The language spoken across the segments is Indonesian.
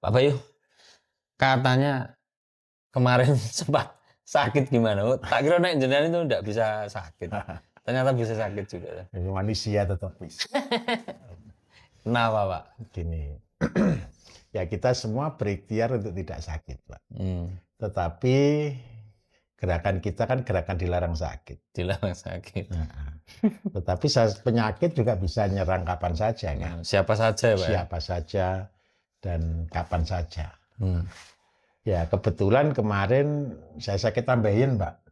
Pak Bayu, katanya kemarin sempat sakit gimana? Oh, tak kira nek jenengan itu enggak bisa sakit. Ternyata bisa sakit juga. Manusia tetap bisa. Kenapa, Pak? Gini, ya kita semua berikhtiar untuk tidak sakit, Pak. Hmm, Tetapi gerakan kita kan gerakan dilarang sakit. dilarang sakit. Nah, tetapi penyakit juga bisa nyerang kapan saja, kan? Siapa saja, Pak? Siapa saja dan kapan saja. Hmm. Ya kebetulan kemarin saya sakit ambeien, Pak.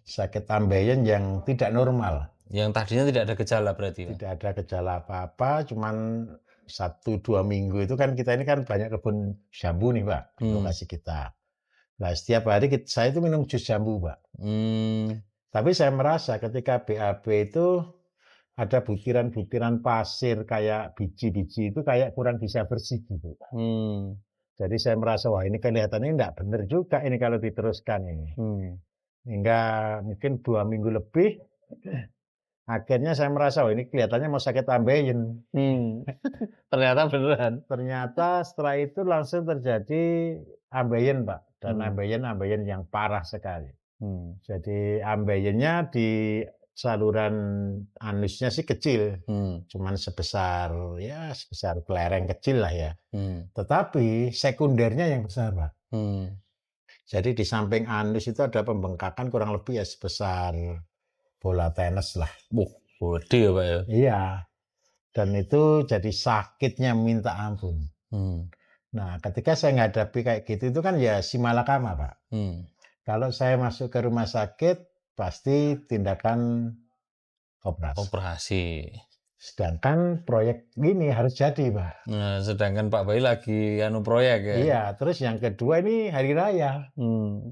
Sakit ambeien yang tidak normal. Yang tadinya tidak ada gejala berarti, Pak? Tidak ada gejala apa-apa, cuman 1-2 minggu itu kan kita ini kan banyak kebun jambu nih, Pak, lokasi kita. Nah, setiap hari saya itu minum jus jambu, Pak. Tapi saya merasa ketika BAB itu ada butiran-butiran pasir kayak biji-biji itu kayak kurang bisa bersih gitu, Pak. Jadi saya merasa, wah ini kelihatannya enggak benar juga ini kalau diteruskan ini. Hingga mungkin 2 minggu lebih, akhirnya saya merasa, oh ini kelihatannya mau sakit ambeien. Ternyata beneran. Ternyata setelah itu langsung terjadi ambeien, Pak. Dan ambeien yang parah sekali. Jadi ambeiennya di saluran anusnya sih kecil. Cuman sebesar kelereng kecil lah ya. Tetapi sekundernya yang besar, Pak. Jadi di samping anus itu ada pembengkakan kurang lebih ya sebesar bola tenis lah. Gede ya, Pak ya? Iya. Dan itu jadi sakitnya minta ampun. Nah, ketika saya menghadapi kayak gitu itu kan ya simalakama, Pak. Kalau saya masuk ke rumah sakit pasti tindakan operasi. Sedangkan proyek ini harus jadi, Pak. Nah, sedangkan Pak Bayu lagi proyek ya? Iya, terus yang kedua ini hari raya.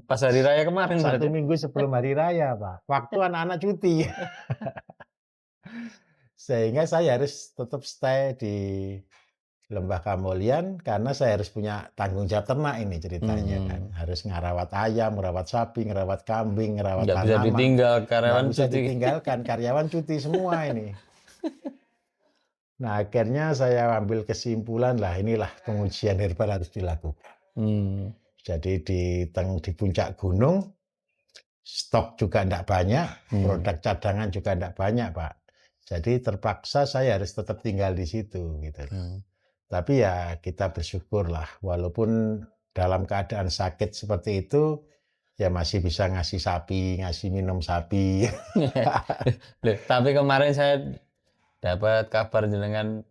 Pas hari raya kemarin 1 minggu sebelum hari raya, Pak. Waktu anak-anak cuti. Sehingga saya harus tetap stay di Lembah Kamolian karena saya harus punya tanggung jawab ternak ini ceritanya kan. Harus ngerawat ayam, ngerawat sapi, ngerawat kambing, ngerawat tanaman. Nggak bisa ditinggal, karyawan Nggak bisa cuti. ditinggalkan, karyawan cuti semua ini. Nah, akhirnya saya ambil kesimpulan lah, inilah pengujian herbal harus dilakukan. Jadi di puncak gunung, stok juga enggak banyak, produk cadangan juga enggak banyak, Pak. Jadi terpaksa saya harus tetap tinggal di situ gitu. Tapi ya kita bersyukur lah, walaupun dalam keadaan sakit seperti itu, ya masih bisa ngasih sapi, ngasih minum sapi. Tapi kemarin saya dapat kabar jenengan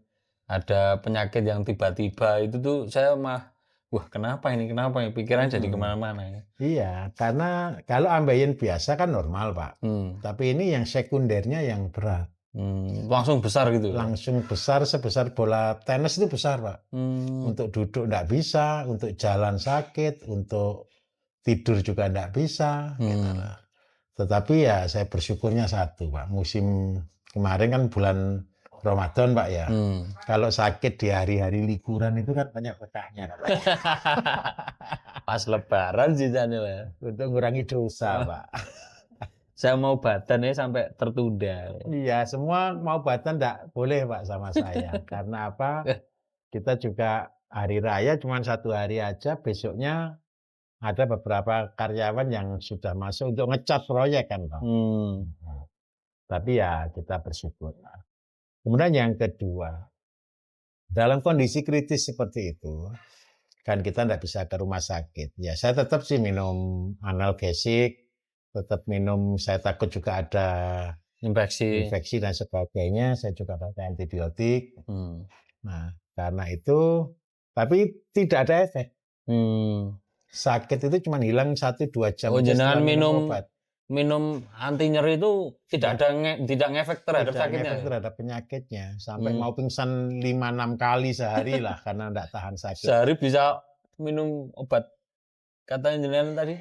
ada penyakit yang tiba-tiba itu tuh saya wah kenapa ini pikiran jadi kemana-mana ya. Iya, karena kalau ambeien biasa kan normal, Pak. Tapi ini yang sekundernya yang berat. Langsung besar gitu? Langsung besar, sebesar bola tenis itu besar, Pak. Untuk duduk enggak bisa, untuk jalan sakit, untuk tidur juga enggak bisa. Gitu. Tetapi ya saya bersyukurnya satu, Pak. Musim kemarin kan bulan Ramadan, Pak ya. Kalau sakit di hari-hari liburan itu kan banyak berkahnya. Pas lebaran sih ya. Untuk mengurangi dosa, Pak. Saya mau badan sampai tertunda. Iya, semua mau badan enggak boleh, Pak, sama saya. Karena apa? Kita juga hari raya cuma 1 hari aja, besoknya ada beberapa karyawan yang sudah masuk untuk ngecat proyek kan, Pak. Tapi ya kita bersyukur. Kemudian yang kedua, dalam kondisi kritis seperti itu, kan kita enggak bisa ke rumah sakit. Ya saya tetap sih minum analgesik, tetap minum, saya takut juga ada infeksi dan sebagainya, saya juga pakai antibiotik. Nah, karena itu, tapi tidak ada efek. Sakit itu cuma hilang 1-2 jam. Oh, jenengan minum anti nyeri itu tidak ngefek terhadap sakitnya? Ngefek terhadap penyakitnya. Sampai mau pingsan 5-6 kali sehari lah karena enggak tahan sakit. Sehari bisa minum obat katanya jenengan tadi?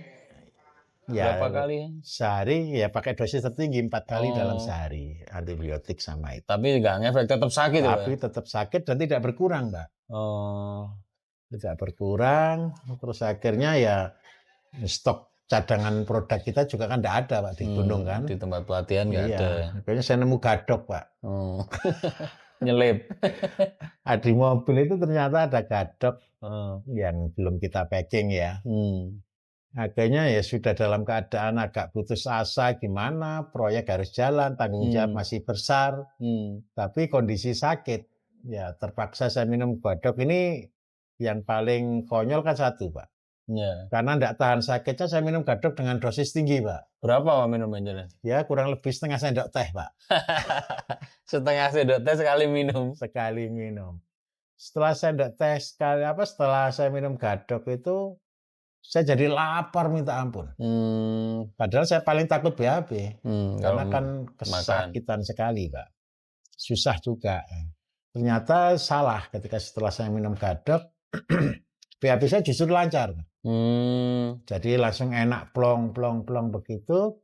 Ya, berapa kali? Sehari ya pakai dosis tertinggi 4 kali dalam sehari antibiotik sama itu. Tapi nggak ngefek, tetap sakit ya? Tapi tetap sakit dan tidak berkurang, Mbak. Tidak berkurang, terus akhirnya ya stok cadangan produk kita juga kan tidak ada, Pak, di gunung kan. Di tempat pelatihan nggak ada. Akhirnya saya nemu gadok, Pak. Nyelip. Di mobil itu ternyata ada gadok Oh. yang belum kita packing ya. Hmm. Akhirnya ya sudah dalam keadaan agak putus asa, gimana, proyek harus jalan, tanggung jawab masih besar, tapi kondisi sakit. Ya terpaksa saya minum gadok ini. Yang paling konyol kan satu, Pak. Ya. Karena tidak tahan sakitnya, saya minum gadok dengan dosis tinggi, Pak. Berapa Pak minumnya? Ya kurang lebih setengah sendok teh, Pak. Setengah sendok teh sekali minum. Sekali minum. Setelah sendok teh setelah saya minum gadok itu, saya jadi lapar minta ampun. Padahal saya paling takut BAB. Karena kan kesakitan sekali, Pak. Susah juga. Ternyata salah ketika setelah saya minum gadok, BAB saya justru lancar. Jadi langsung enak plong begitu.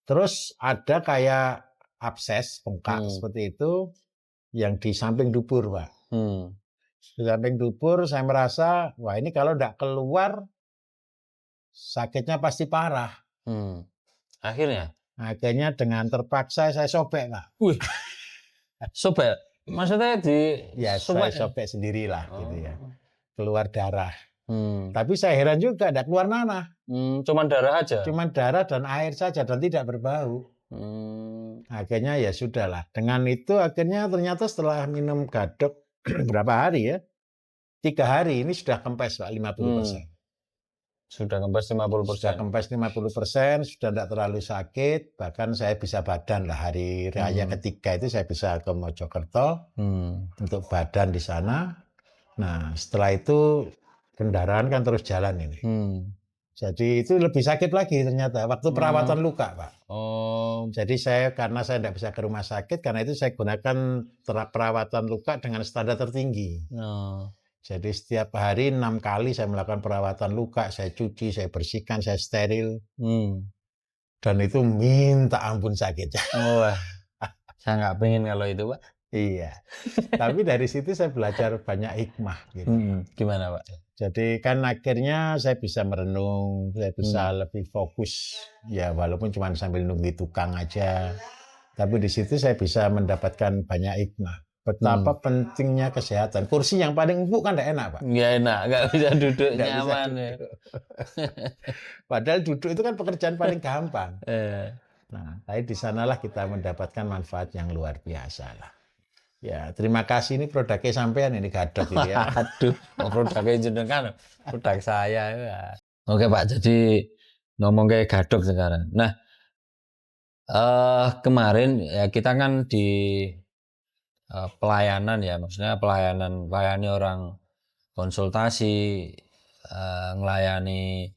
Terus ada kayak abses, bengkak seperti itu, yang di samping dubur, Pak. Di samping dubur saya merasa, wah ini kalau tidak keluar, sakitnya pasti parah. Akhirnya dengan terpaksa saya sobek, Pak. Wih, sobek? Maksudnya ya saya sobek sendirilah gitu ya. Keluar darah. Tapi saya heran juga, tidak keluar nanah. Cuman darah aja? Cuman darah dan air saja dan tidak berbau. Akhirnya ya sudahlah. Dengan itu akhirnya ternyata setelah minum gadok berapa hari ya? 3 hari ini sudah kempes, Pak, 50%. Sudah kempes 50%? Sudah kempes 50%, sudah tidak terlalu sakit. Bahkan saya bisa badan lah. Hari raya ketiga itu saya bisa ke Mojokerto untuk badan di sana. Nah setelah itu kendaraan kan terus jalan ini. Jadi itu lebih sakit lagi ternyata. Waktu perawatan luka, Pak. Jadi karena saya tidak bisa ke rumah sakit, karena itu saya gunakan perawatan luka dengan standar tertinggi. Jadi setiap hari 6 kali saya melakukan perawatan luka, saya cuci, saya bersihkan, saya steril. Dan itu minta ampun sakitnya. Wah, saya nggak pengen kalau itu, Pak. Iya. Tapi dari situ saya belajar banyak hikmah. Gitu. Gimana, Pak? Jadi kan akhirnya saya bisa merenung, saya bisa lebih fokus. Ya walaupun cuma sambil nunggu tukang aja. Tapi di situ saya bisa mendapatkan banyak hikmah. Betapa pentingnya kesehatan. Kursi yang paling empuk kan tidak enak, Pak. Nggak enak, nggak bisa duduk nyaman. Ya. Padahal duduk itu kan pekerjaan paling gampang. Nah, tapi di sanalah kita mendapatkan manfaat yang luar biasa lah. Ya, terima kasih ini produknya sampean ini gadok ini ya. Aduh, produknya jenengan, produk saya. Ya. Oke Pak, jadi ngomong kayak gadok sekarang. Nah, kemarin ya kita kan di pelayanan ya, maksudnya melayani orang konsultasi, melayani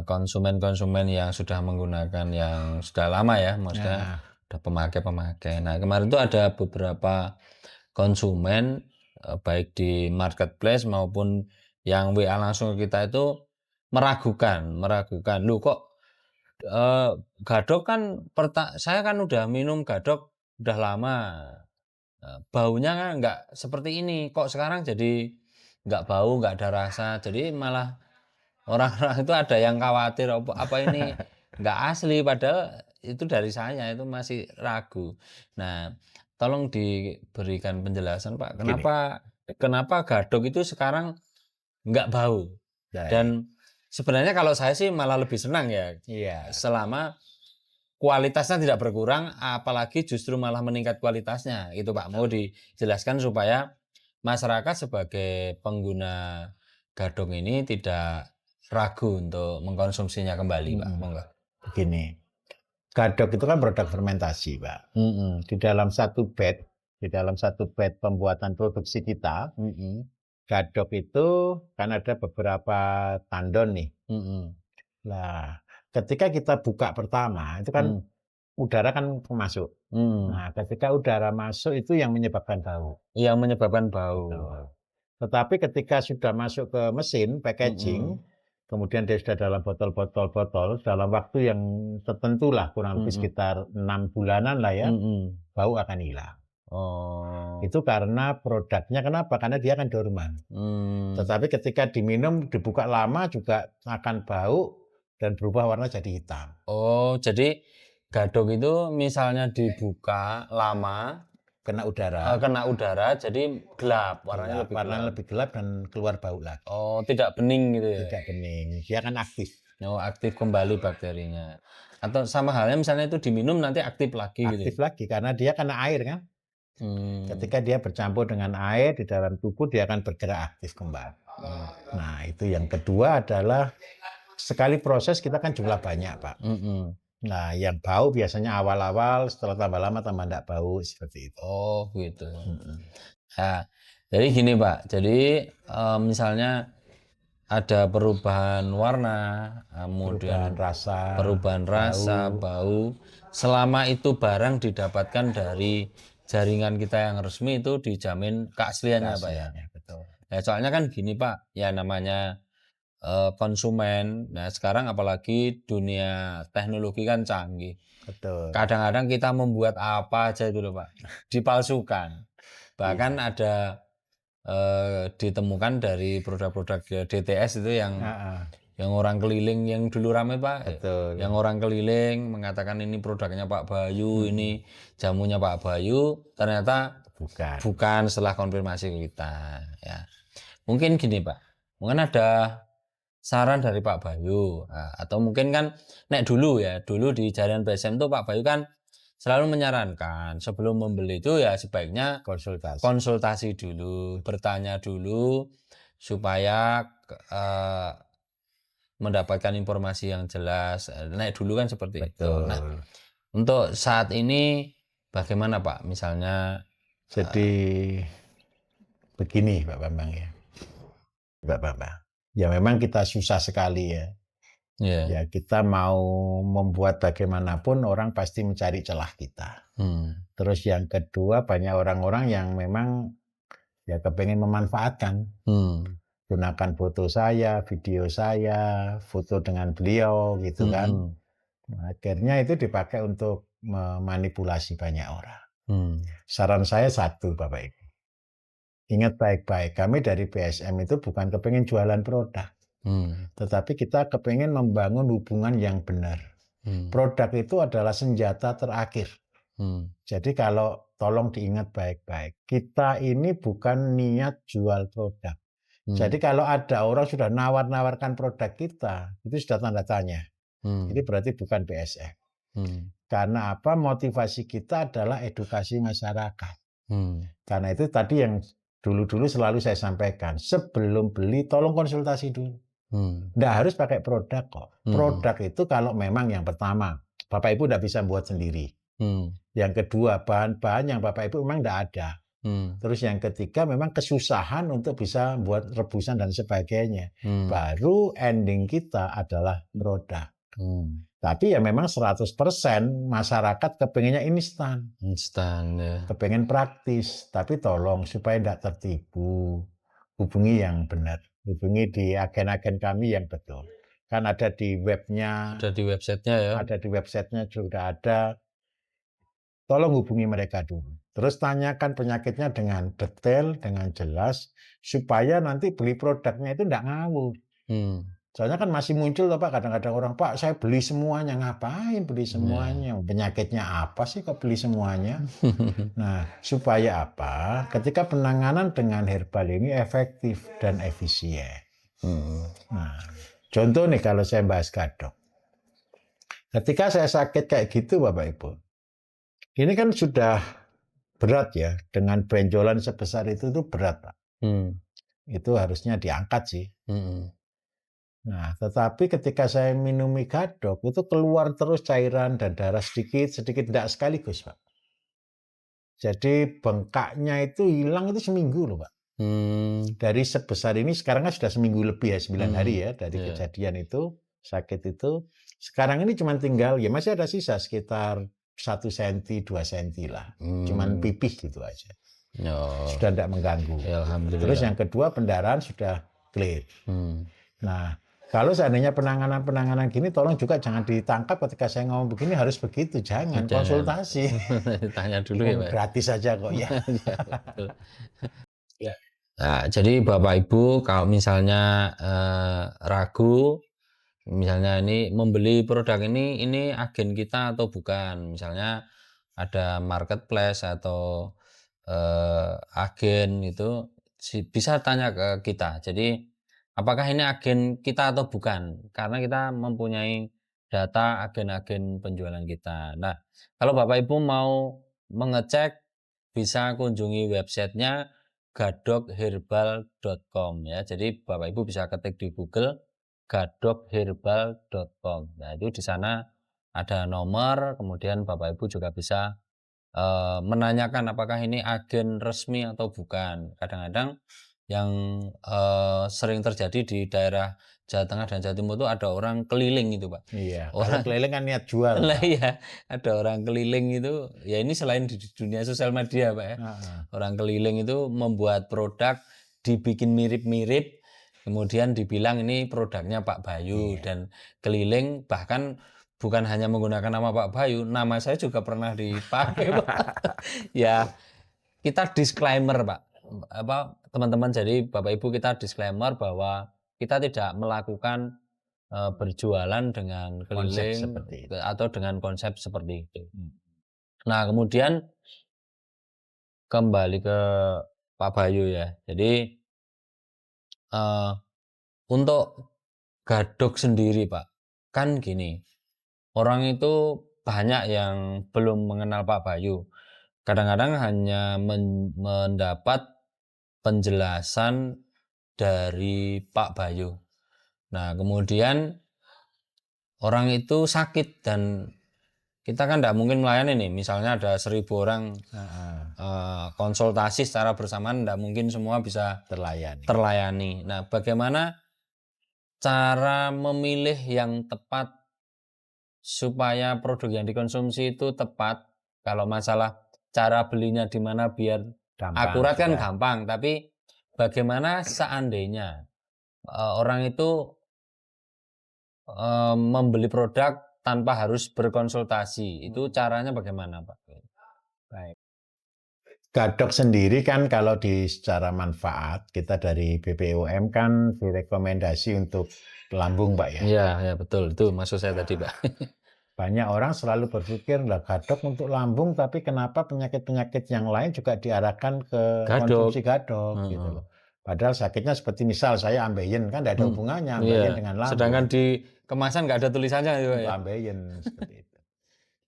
konsumen-konsumen yang sudah menggunakan yang sudah lama ya, maksudnya udah pemakai. Nah kemarin itu ada beberapa konsumen baik di marketplace maupun yang WA langsung ke kita itu meragukan, lu kok gadok kan saya kan udah minum gadok udah lama. Baunya kan nggak seperti ini, kok sekarang jadi nggak bau, nggak ada rasa, jadi malah orang-orang itu ada yang khawatir apa ini nggak asli, padahal itu dari saya itu masih ragu. Nah, tolong diberikan penjelasan Pak, kenapa gadok itu sekarang nggak bau? Dan sebenarnya kalau saya sih malah lebih senang ya, selama kualitasnya tidak berkurang, apalagi justru malah meningkat kualitasnya. Itu Pak, mau dijelaskan supaya masyarakat sebagai pengguna gadok ini tidak ragu untuk mengkonsumsinya kembali, Pak. Monggo. Begini, gadok itu kan produk fermentasi, Pak. Di dalam satu bed pembuatan produksi kita, gadok itu kan ada beberapa tandon nih. Nah, ketika kita buka pertama, itu kan udara kan masuk. Nah, ketika udara masuk itu yang menyebabkan bau. Yang menyebabkan bau. Betul. Tetapi ketika sudah masuk ke mesin packaging, kemudian dia sudah dalam botol, dalam waktu yang tertentu lah, kurang lebih sekitar 6 bulanan lah ya, bau akan hilang. Itu karena produknya kenapa? Karena dia akan dorman. Tetapi ketika diminum, dibuka lama juga akan bau dan berubah warna jadi hitam. Jadi gadok itu misalnya dibuka lama, kena udara. Kena udara jadi gelap, warnanya lebih Warnanya gelap. lebih gelap dan keluar bau lagi. Oh, tidak bening gitu ya. Tidak bening. Dia kan aktif. Oh, aktif kembali bakterinya. Atau sama halnya misalnya itu diminum nanti aktif lagi gitu. Aktif lagi karena dia kena air kan. Ketika dia bercampur dengan air di dalam tubuh, dia akan bergerak aktif kembali. Nah, itu yang kedua adalah sekali proses kita kan jumlah banyak, Pak. Nah, yang bau biasanya awal-awal, setelah tambah lama tambah enggak bau seperti itu. Oh, gitu. Nah, jadi gini Pak, jadi misalnya ada perubahan warna, kemudian perubahan rasa, bau. Selama itu barang didapatkan dari jaringan kita yang resmi itu dijamin keasliannya Pak ya. Betul. Nah, soalnya kan gini Pak, ya namanya konsumen. Nah, sekarang apalagi dunia teknologi kan canggih. Betul. Kadang-kadang kita membuat apa aja itu loh Pak, dipalsukan. Bahkan ada ditemukan dari produk-produk DTS itu yang orang keliling yang dulu ramai Pak. Betul. Yang orang keliling mengatakan ini produknya Pak Bayu, ini jamunya Pak Bayu, ternyata bukan setelah konfirmasi kita ya. Mungkin gini Pak, mungkin ada saran dari Pak Bayu, atau mungkin kan dulu di jaringan BSM itu Pak Bayu kan selalu menyarankan sebelum membeli itu ya sebaiknya konsultasi dulu, bertanya dulu supaya mendapatkan informasi yang jelas. Dulu kan seperti itu. Nah, untuk saat ini bagaimana Pak? Misalnya jadi begini Pak Bambang ya. Pak Bambang. Ya memang kita susah sekali ya. Ya kita mau membuat bagaimanapun orang pasti mencari celah kita. Terus yang kedua banyak orang-orang yang memang ya kepengen memanfaatkan. Gunakan foto saya, video saya, foto dengan beliau gitu kan. Nah, akhirnya itu dipakai untuk memanipulasi banyak orang. Saran saya satu Bapak Ibu. Ingat baik-baik, kami dari BSM itu bukan kepengen jualan produk. Tetapi kita kepengen membangun hubungan yang benar. Produk itu adalah senjata terakhir. Jadi kalau tolong diingat baik-baik, kita ini bukan niat jual produk. Jadi kalau ada orang sudah nawar-nawarkan produk kita, itu sudah tanda tanya. Ini berarti bukan BSM. Karena apa? Motivasi kita adalah edukasi masyarakat. Karena itu tadi yang dulu-dulu selalu saya sampaikan, sebelum beli tolong konsultasi dulu. Nggak harus pakai produk kok. Produk itu kalau memang yang pertama, Bapak Ibu nggak bisa buat sendiri. Yang kedua, bahan-bahan yang Bapak Ibu memang nggak ada. Terus yang ketiga, memang kesusahan untuk bisa buat rebusan dan sebagainya. Baru ending kita adalah produk. Tapi ya memang 100% masyarakat kepengennya instan ya. Kepengen praktis. Tapi tolong supaya tidak tertipu. Hubungi yang benar. Hubungi di agen-agen kami yang betul. Kan ada di webnya. Ada di websitenya ya. Ada di websitenya sudah ada. Tolong hubungi mereka dulu. Terus tanyakan penyakitnya dengan detail, dengan jelas. Supaya nanti beli produknya itu tidak ngawur. Soalnya kan masih muncul Pak, kadang-kadang orang, Pak saya beli semuanya. Ngapain beli semuanya? Penyakitnya apa sih kok beli semuanya? Nah, supaya apa? Ketika penanganan dengan herbal ini efektif dan efisien. Nah, contoh nih kalau saya bahas gadok. Ketika saya sakit kayak gitu Bapak Ibu, ini kan sudah berat ya, dengan benjolan sebesar itu tuh berat Pak. Itu harusnya diangkat sih. Nah, tetapi ketika saya minumi gadok, itu keluar terus cairan dan darah sedikit tidak sekaligus, Pak. Jadi bengkaknya itu hilang itu seminggu loh, Pak. Dari sebesar ini sekarang kan sudah seminggu lebih ya, 9 hari ya dari kejadian itu, sakit itu. Sekarang ini cuma tinggal, ya masih ada sisa sekitar 1 cm, 2 cm lah. Cuman pipih gitu aja. Sudah tidak mengganggu. Ya, alhamdulillah. Terus yang kedua pendarahan sudah clear. Nah, kalau seandainya penanganan gini, tolong juga jangan ditangkap ketika saya ngomong begini harus begitu, jangan. Konsultasi. Tanya dulu ya Pak. Gratis aja kok ya. Ya. Nah, jadi Bapak Ibu kalau misalnya ragu, misalnya ini membeli produk ini agen kita atau bukan, misalnya ada marketplace atau agen itu bisa tanya ke kita. Jadi apakah ini agen kita atau bukan? Karena kita mempunyai data agen-agen penjualan kita. Nah, kalau Bapak Ibu mau mengecek bisa kunjungi websitenya gadokherbal.com ya. Jadi Bapak Ibu bisa ketik di Google gadokherbal.com. Nah, itu di sana ada nomor, kemudian Bapak Ibu juga bisa menanyakan apakah ini agen resmi atau bukan. Kadang-kadang yang sering terjadi di daerah Jawa Tengah dan Jawa Timur itu ada orang keliling itu, Pak. Iya, kalau Orang keliling kan niat jual, lah Pak. iya, ada orang keliling itu, ya ini selain di dunia sosial media, Pak ya. Heeh. Orang keliling itu membuat produk dibikin mirip-mirip, kemudian dibilang ini produknya Pak Bayu dan keliling bahkan bukan hanya menggunakan nama Pak Bayu, nama saya juga pernah dipakai, Pak. Ya, kita disclaimer, Pak. Apa teman-teman, jadi Bapak Ibu kita disclaimer bahwa kita tidak melakukan berjualan dengan Konsep keliling seperti itu. atau dengan konsep seperti itu. Hmm. Nah, kemudian kembali ke Pak Bayu ya. Jadi untuk gadok sendiri, Pak, kan gini, orang itu banyak yang belum mengenal Pak Bayu. Kadang-kadang hanya mendapat penjelasan dari Pak Bayu. Nah, kemudian orang itu sakit dan kita kan tidak mungkin melayani nih. Misalnya ada 1.000 orang konsultasi secara bersamaan, tidak mungkin semua bisa terlayani. Nah, bagaimana cara memilih yang tepat supaya produk yang dikonsumsi itu tepat? Kalau masalah cara belinya di mana biar akurat kan gampang, tapi bagaimana seandainya orang itu membeli produk tanpa harus berkonsultasi, itu caranya bagaimana, Pak? Baik. Gadok sendiri kan kalau di secara manfaat kita dari BPOM kan direkomendasi untuk lambung, Pak ya. Iya, ya betul. Itu maksud saya tadi, Pak. Banyak orang selalu berpikir lah gadok untuk lambung, tapi kenapa penyakit-penyakit yang lain juga diarahkan ke konsumsi gadok gitu loh. Padahal sakitnya seperti misal saya ambeien kan tidak ada hubungannya ambeien dengan lambung. Sedangkan di kemasan nggak ada tulisannya gitu, Pak ya. Ambeien seperti itu.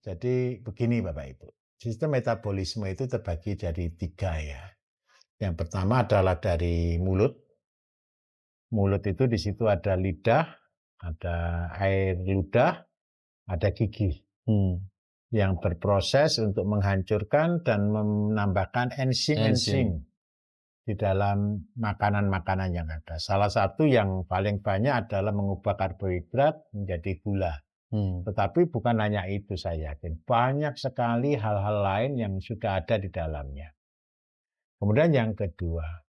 Jadi begini Bapak Ibu, sistem metabolisme itu terbagi jadi 3 ya. Yang pertama adalah dari mulut. Mulut itu di situ ada lidah, ada air ludah, ada gigi. Yang berproses untuk menghancurkan dan menambahkan enzim-enzim di dalam makanan-makanan yang ada. Salah satu yang paling banyak adalah mengubah karbohidrat menjadi gula. Tetapi bukan hanya itu saya yakin. Banyak sekali hal-hal lain yang sudah ada di dalamnya. Kemudian yang kedua,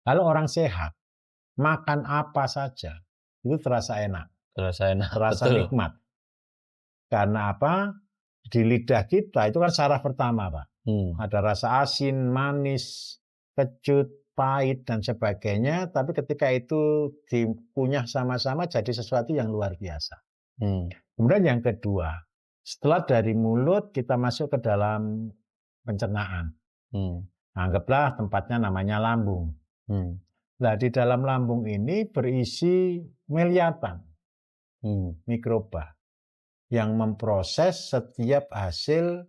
kalau orang sehat, makan apa saja, itu terasa enak. Terasa betul. nikmat. Karena apa? Di lidah kita itu kan saraf pertama, Pak. Ada rasa asin, manis, kecut, pahit, dan sebagainya. Tapi ketika itu dikunyah sama-sama jadi sesuatu yang luar biasa. Kemudian yang kedua, setelah dari mulut kita masuk ke dalam pencernaan. Anggaplah tempatnya namanya lambung. Nah, di dalam lambung ini berisi miliaran mikroba yang memproses setiap hasil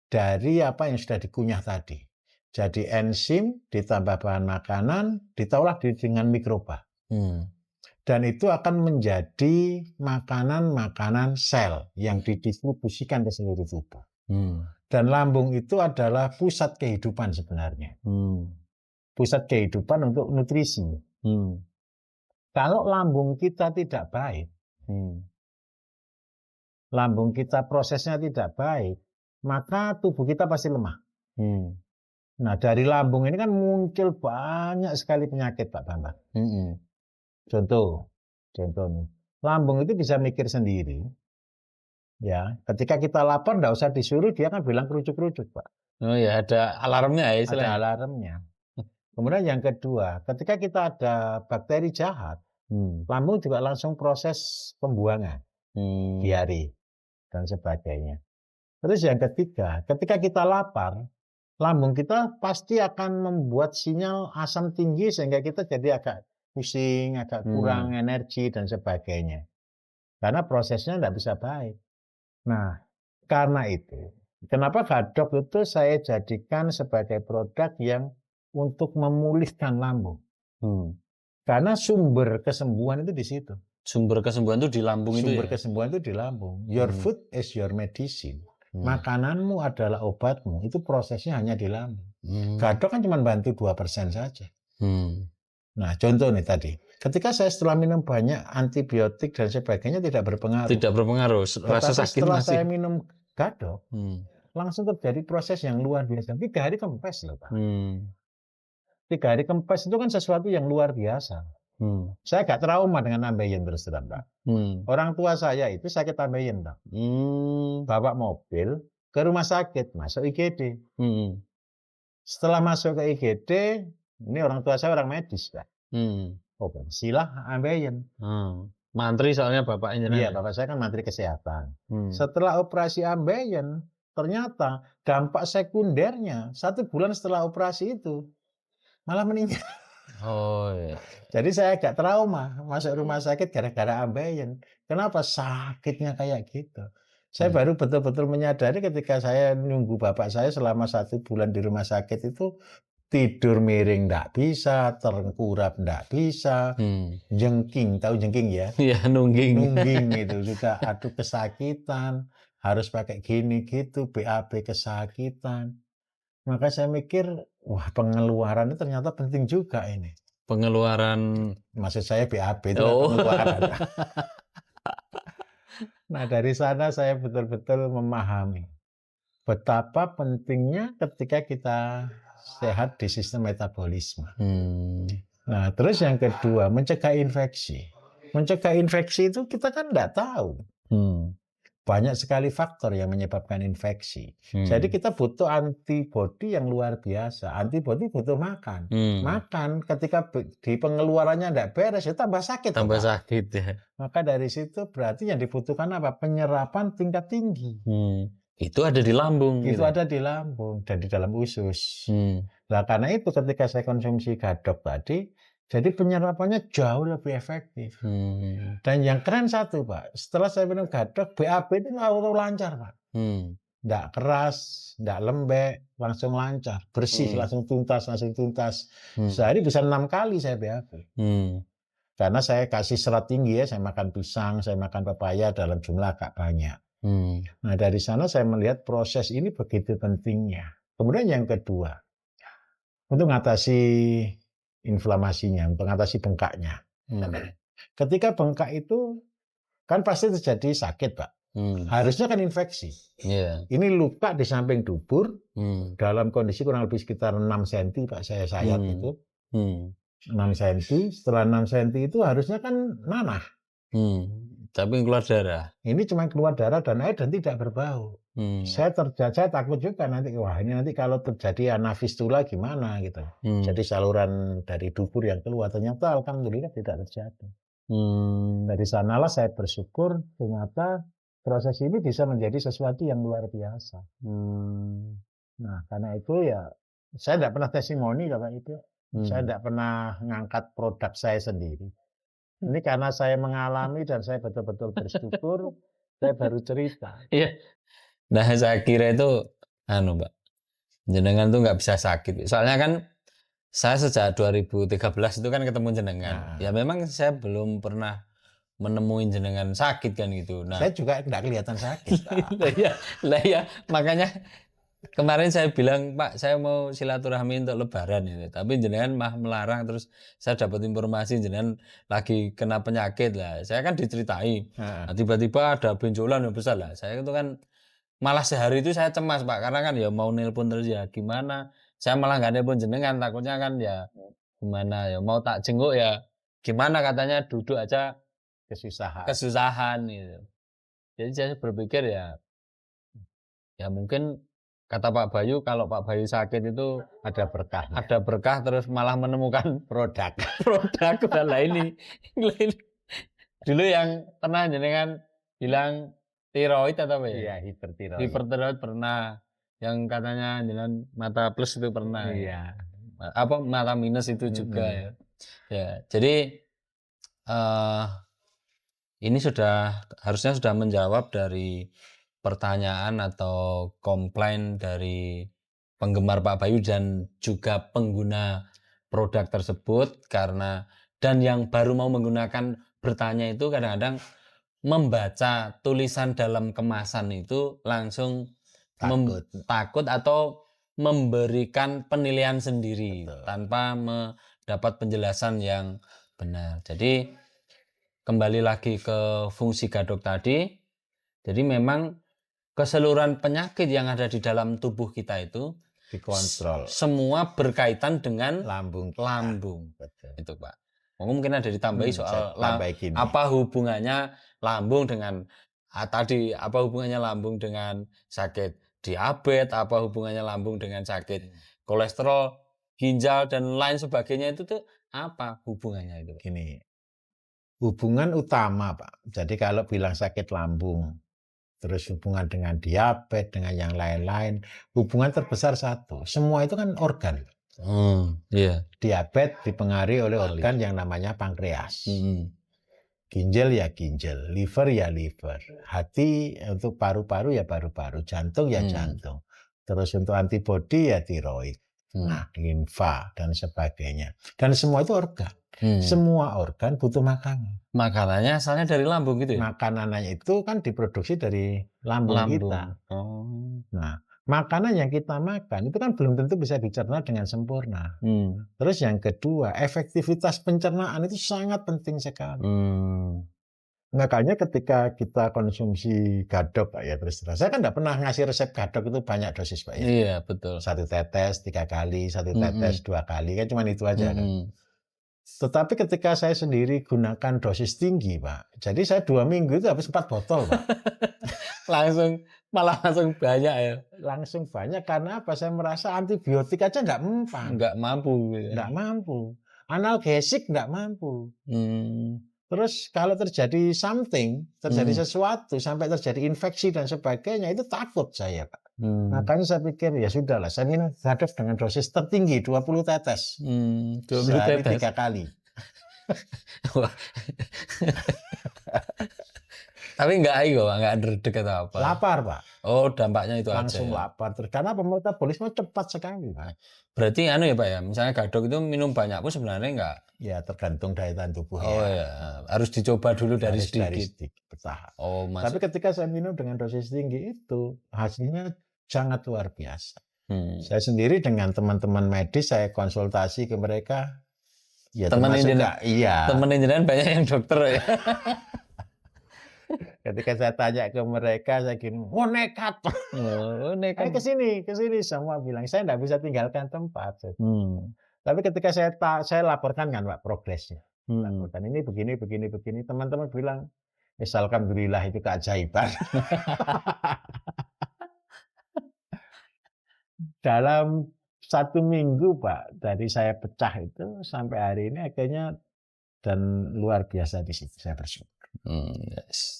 dari apa yang sudah dikunyah tadi. Jadi enzim ditambah bahan makanan diolah dengan mikroba. Dan itu akan menjadi makanan-makanan sel yang didistribusikan ke seluruh tubuh. Dan lambung itu adalah pusat kehidupan sebenarnya. Pusat kehidupan untuk nutrisi. Kalau lambung kita tidak baik, lambung kita prosesnya tidak baik, maka tubuh kita pasti lemah. Nah, dari lambung ini kan muncul banyak sekali penyakit, Pak Bambang. Contoh nih, lambung itu bisa mikir sendiri. Ya, ketika kita lapar, nggak usah disuruh, dia kan bilang kerucut-kerucut, Pak. Oh ya, ada alarmnya ya istilahnya. Ada alarmnya. Kemudian yang kedua, ketika kita ada bakteri jahat, lambung juga langsung proses pembuangan, diare dan sebagainya. Terus yang ketiga, ketika kita lapar, lambung kita pasti akan membuat sinyal asam tinggi sehingga kita jadi agak pusing, agak kurang energi dan sebagainya. Karena prosesnya tidak bisa baik. Nah, karena itu, kenapa Gadok itu saya jadikan sebagai produk yang untuk memulihkan lambung. Karena sumber kesembuhan itu di situ. Sumber kesembuhan itu di lambung itu Sumber ya? kesembuhan itu di lambung. Your food is your medicine. Makananmu adalah obatmu. Itu prosesnya hanya di lambung. Gadok kan cuma bantu 2% saja. Nah, contoh nih tadi. Ketika saya setelah minum banyak antibiotik dan sebagainya tidak berpengaruh. Tidak berpengaruh. Rasa Tetapi sakit setelah masih. saya minum Gadok, langsung terjadi proses yang luar biasa. 3 hari kempes loh, Pak. 3 hari kempes itu kan sesuatu yang luar biasa. Saya gak trauma dengan ambeien terus terang, Pak. Orang tua saya itu sakit ambeien, Pak. Bawa mobil ke rumah sakit, masuk IGD. Setelah masuk ke IGD, ini orang tua saya orang medis, Pak. Silah ambeien. Mantri soalnya bapaknya. Iya, bapak saya kan menteri kesehatan. Setelah operasi ambeien, ternyata dampak sekundernya 1 bulan setelah operasi itu malah meninggal. Oh iya. Jadi saya agak trauma masuk rumah sakit gara-gara ambeien. Kenapa sakitnya kayak gitu? Saya baru betul-betul menyadari ketika saya nunggu bapak saya selama 1 bulan di rumah sakit itu tidur miring nggak bisa, tengkurap nggak bisa, jengking, tahu jengking ya? Iya, nungging. Nungging itu juga, aduh kesakitan, harus pakai gini gitu, BAB kesakitan. Maka saya mikir, wah pengeluaran itu ternyata penting juga ini. Pengeluaran, maksud saya BAB itu pengeluaran. Nah dari sana saya betul-betul memahami betapa pentingnya ketika kita sehat di sistem metabolisme. Nah terus yang kedua, mencegah infeksi. Mencegah infeksi itu kita kan nggak tahu. Banyak sekali faktor yang menyebabkan infeksi. Jadi kita butuh antibodi yang luar biasa. Antibodi butuh makan. Makan ketika di pengeluarannya tidak beres, ya tambah sakit. Tambah sakit ya. Maka dari situ berarti yang dibutuhkan apa? Penyerapan tingkat tinggi. Itu ada di lambung. Itu ada di lambung dan di dalam usus. Nah karena itu ketika saya konsumsi Gadok tadi, jadi penyerapannya jauh lebih efektif. Dan yang keren satu, Pak, setelah saya minum Gadok, BAB itu auto lancar, Pak. Nggak keras, nggak lembek, langsung lancar, bersih, langsung tuntas. Sehari bisa 6 kali saya BAB. Karena saya kasih serat tinggi ya, saya makan pisang, saya makan pepaya dalam jumlah agak banyak. Nah dari sana saya melihat proses ini begitu pentingnya. Kemudian yang kedua, untuk mengatasi inflamasinya, untuk mengatasi bengkaknya. Ketika bengkak itu kan pasti terjadi sakit, Pak. Harusnya kan infeksi. Ini luka di samping dubur, dalam kondisi kurang lebih sekitar 6 cm, Pak, saya sayat itu. 6 cm, setelah 6 cm itu harusnya kan nanah. Tapi keluar darah. Ini cuma keluar darah dan air dan tidak berbau. Saya takut juga nanti, wah ini nanti kalau terjadi anafistula gimana gitu. Jadi saluran dari dubur yang keluar, ternyata alhamdulillah tidak terjadi. Dari sanalah saya bersyukur ternyata proses ini bisa menjadi sesuatu yang luar biasa. Nah karena itu ya saya tidak pernah testimoni Bapak itu. Saya tidak pernah ngangkat produk saya sendiri. Ini karena saya mengalami dan saya betul-betul bersyukur, saya baru cerita. Iya. Nah saya kira itu, Mbak, jenengan tuh nggak bisa sakit. Soalnya kan saya sejak 2013 itu kan ketemu jenengan. Ya memang saya belum pernah menemuin jenengan sakit kan gitu. Nah, saya juga nggak kelihatan sakit. Lah ya, makanya kemarin saya bilang, Pak, saya mau silaturahmi untuk Lebaran ini, tapi jenengan mah melarang. Terus saya dapat informasi jenengan lagi kena penyakit lah. Saya kan diceritai, nah, tiba-tiba ada benjolan yang besar lah. Saya itu kan malah sehari itu saya cemas, Pak, karena kan ya mau nelpon terus ya gimana. Saya malah nggak nelpon jenengan, takutnya kan ya gimana ya mau tak jenguk ya gimana, katanya duduk aja kesusahan gitu. Jadi saya berpikir ya mungkin kata Pak Bayu, kalau Pak Bayu sakit itu ada berkah. Ada berkah terus malah menemukan produk. Lah ini. Dulu yang pernah jenengan bilang tiroid atau apa ya? Iya, hipertiroid. Hipertiroid pernah. yang katanya dengan mata plus itu pernah. Iya. Apa mata minus itu juga ya. Ya, jadi ini harusnya sudah menjawab dari pertanyaan atau komplain dari penggemar Pak Bayu dan juga pengguna produk tersebut dan yang baru mau menggunakan bertanya itu kadang-kadang membaca tulisan dalam kemasan itu langsung takut atau memberikan penilaian sendiri. Betul. Tanpa mendapat penjelasan yang benar. Jadi kembali lagi ke fungsi gadok tadi. Jadi memang keseluruhan penyakit yang ada di dalam tubuh kita itu dikontrol. Semua berkaitan dengan lambung. Betul. Itu Pak. Mungkin ada ditambahi soal apa hubungannya lambung dengan tadi, apa hubungannya lambung dengan sakit diabetes, apa hubungannya lambung dengan sakit kolesterol, ginjal dan lain sebagainya itu tuh apa hubungannya itu? Gini, hubungan utama Pak. Jadi kalau bilang sakit lambung, terus hubungan dengan diabetes, dengan yang lain-lain, hubungan terbesar satu. Semua itu kan organ. Iya. Diabetes dipengaruhi oleh organ yang namanya pankreas. Ginjal ya ginjal, liver ya liver, hati untuk paru-paru ya paru-paru, jantung ya jantung. Terus untuk antibodi ya tiroid, limfa dan sebagainya. Dan semua itu organ. Semua organ butuh makanan. Makanannya asalnya dari lambung gitu ya? Makanannya itu kan diproduksi dari lambung. Kita. Nah, makanan yang kita makan itu kan belum tentu bisa dicerna dengan sempurna. Terus yang kedua, efektivitas pencernaan itu sangat penting sekali. Makanya ketika kita konsumsi gadok Pak ya, terus terang. Saya kan tidak pernah ngasih resep gadok itu banyak dosis Pak ya. Iya betul. 1 tetes 3 kali, 1 tetes 2 kali, kan cuma itu aja kan. Tetapi ketika saya sendiri gunakan dosis tinggi Pak, jadi saya 2 minggu itu habis 4 botol Pak. langsung banyak ya. Langsung banyak karena apa? Saya merasa antibiotik aja nggak mempan. Nggak mampu. Nggak mampu. Analgesik nggak mampu. Terus kalau terjadi sesuatu, sampai terjadi infeksi dan sebagainya, itu takut saya Pak. Makanya saya pikir ya sudahlah, saya minum gadok dengan dosis tertinggi 20 tetes. 20 sehari tetes. 3 kali. Tapi nggak redek atau apa? Lapar Pak. Oh dampaknya itu langsung aja. Lapar. Karena metabolisme cepat sekali Pak. Berarti ya Pak ya, misalnya gadok itu minum banyak pun sebenarnya nggak? Ya tergantung daya tahan tubuh. Oh ya, harus dicoba dulu dari sedikit. Bertahap. Tapi ketika saya minum dengan dosis tinggi itu, hasilnya sangat luar biasa. Saya sendiri dengan teman-teman medis, saya konsultasi ke mereka. Ya, teman engineer banyak yang dokter ya. Ketika saya tanya ke mereka, saya gini, nekat. Nekat. Ke sini semua bilang, saya tidak bisa tinggalkan tempat. Tapi ketika saya laporkan kan Pak progresnya. Laporkan ini begini. Teman-teman bilang, alhamdulillah itu keajaiban. Dalam 1 minggu Pak, dari saya pecah itu sampai hari ini akhirnya dan luar biasa di situ saya bersyukur.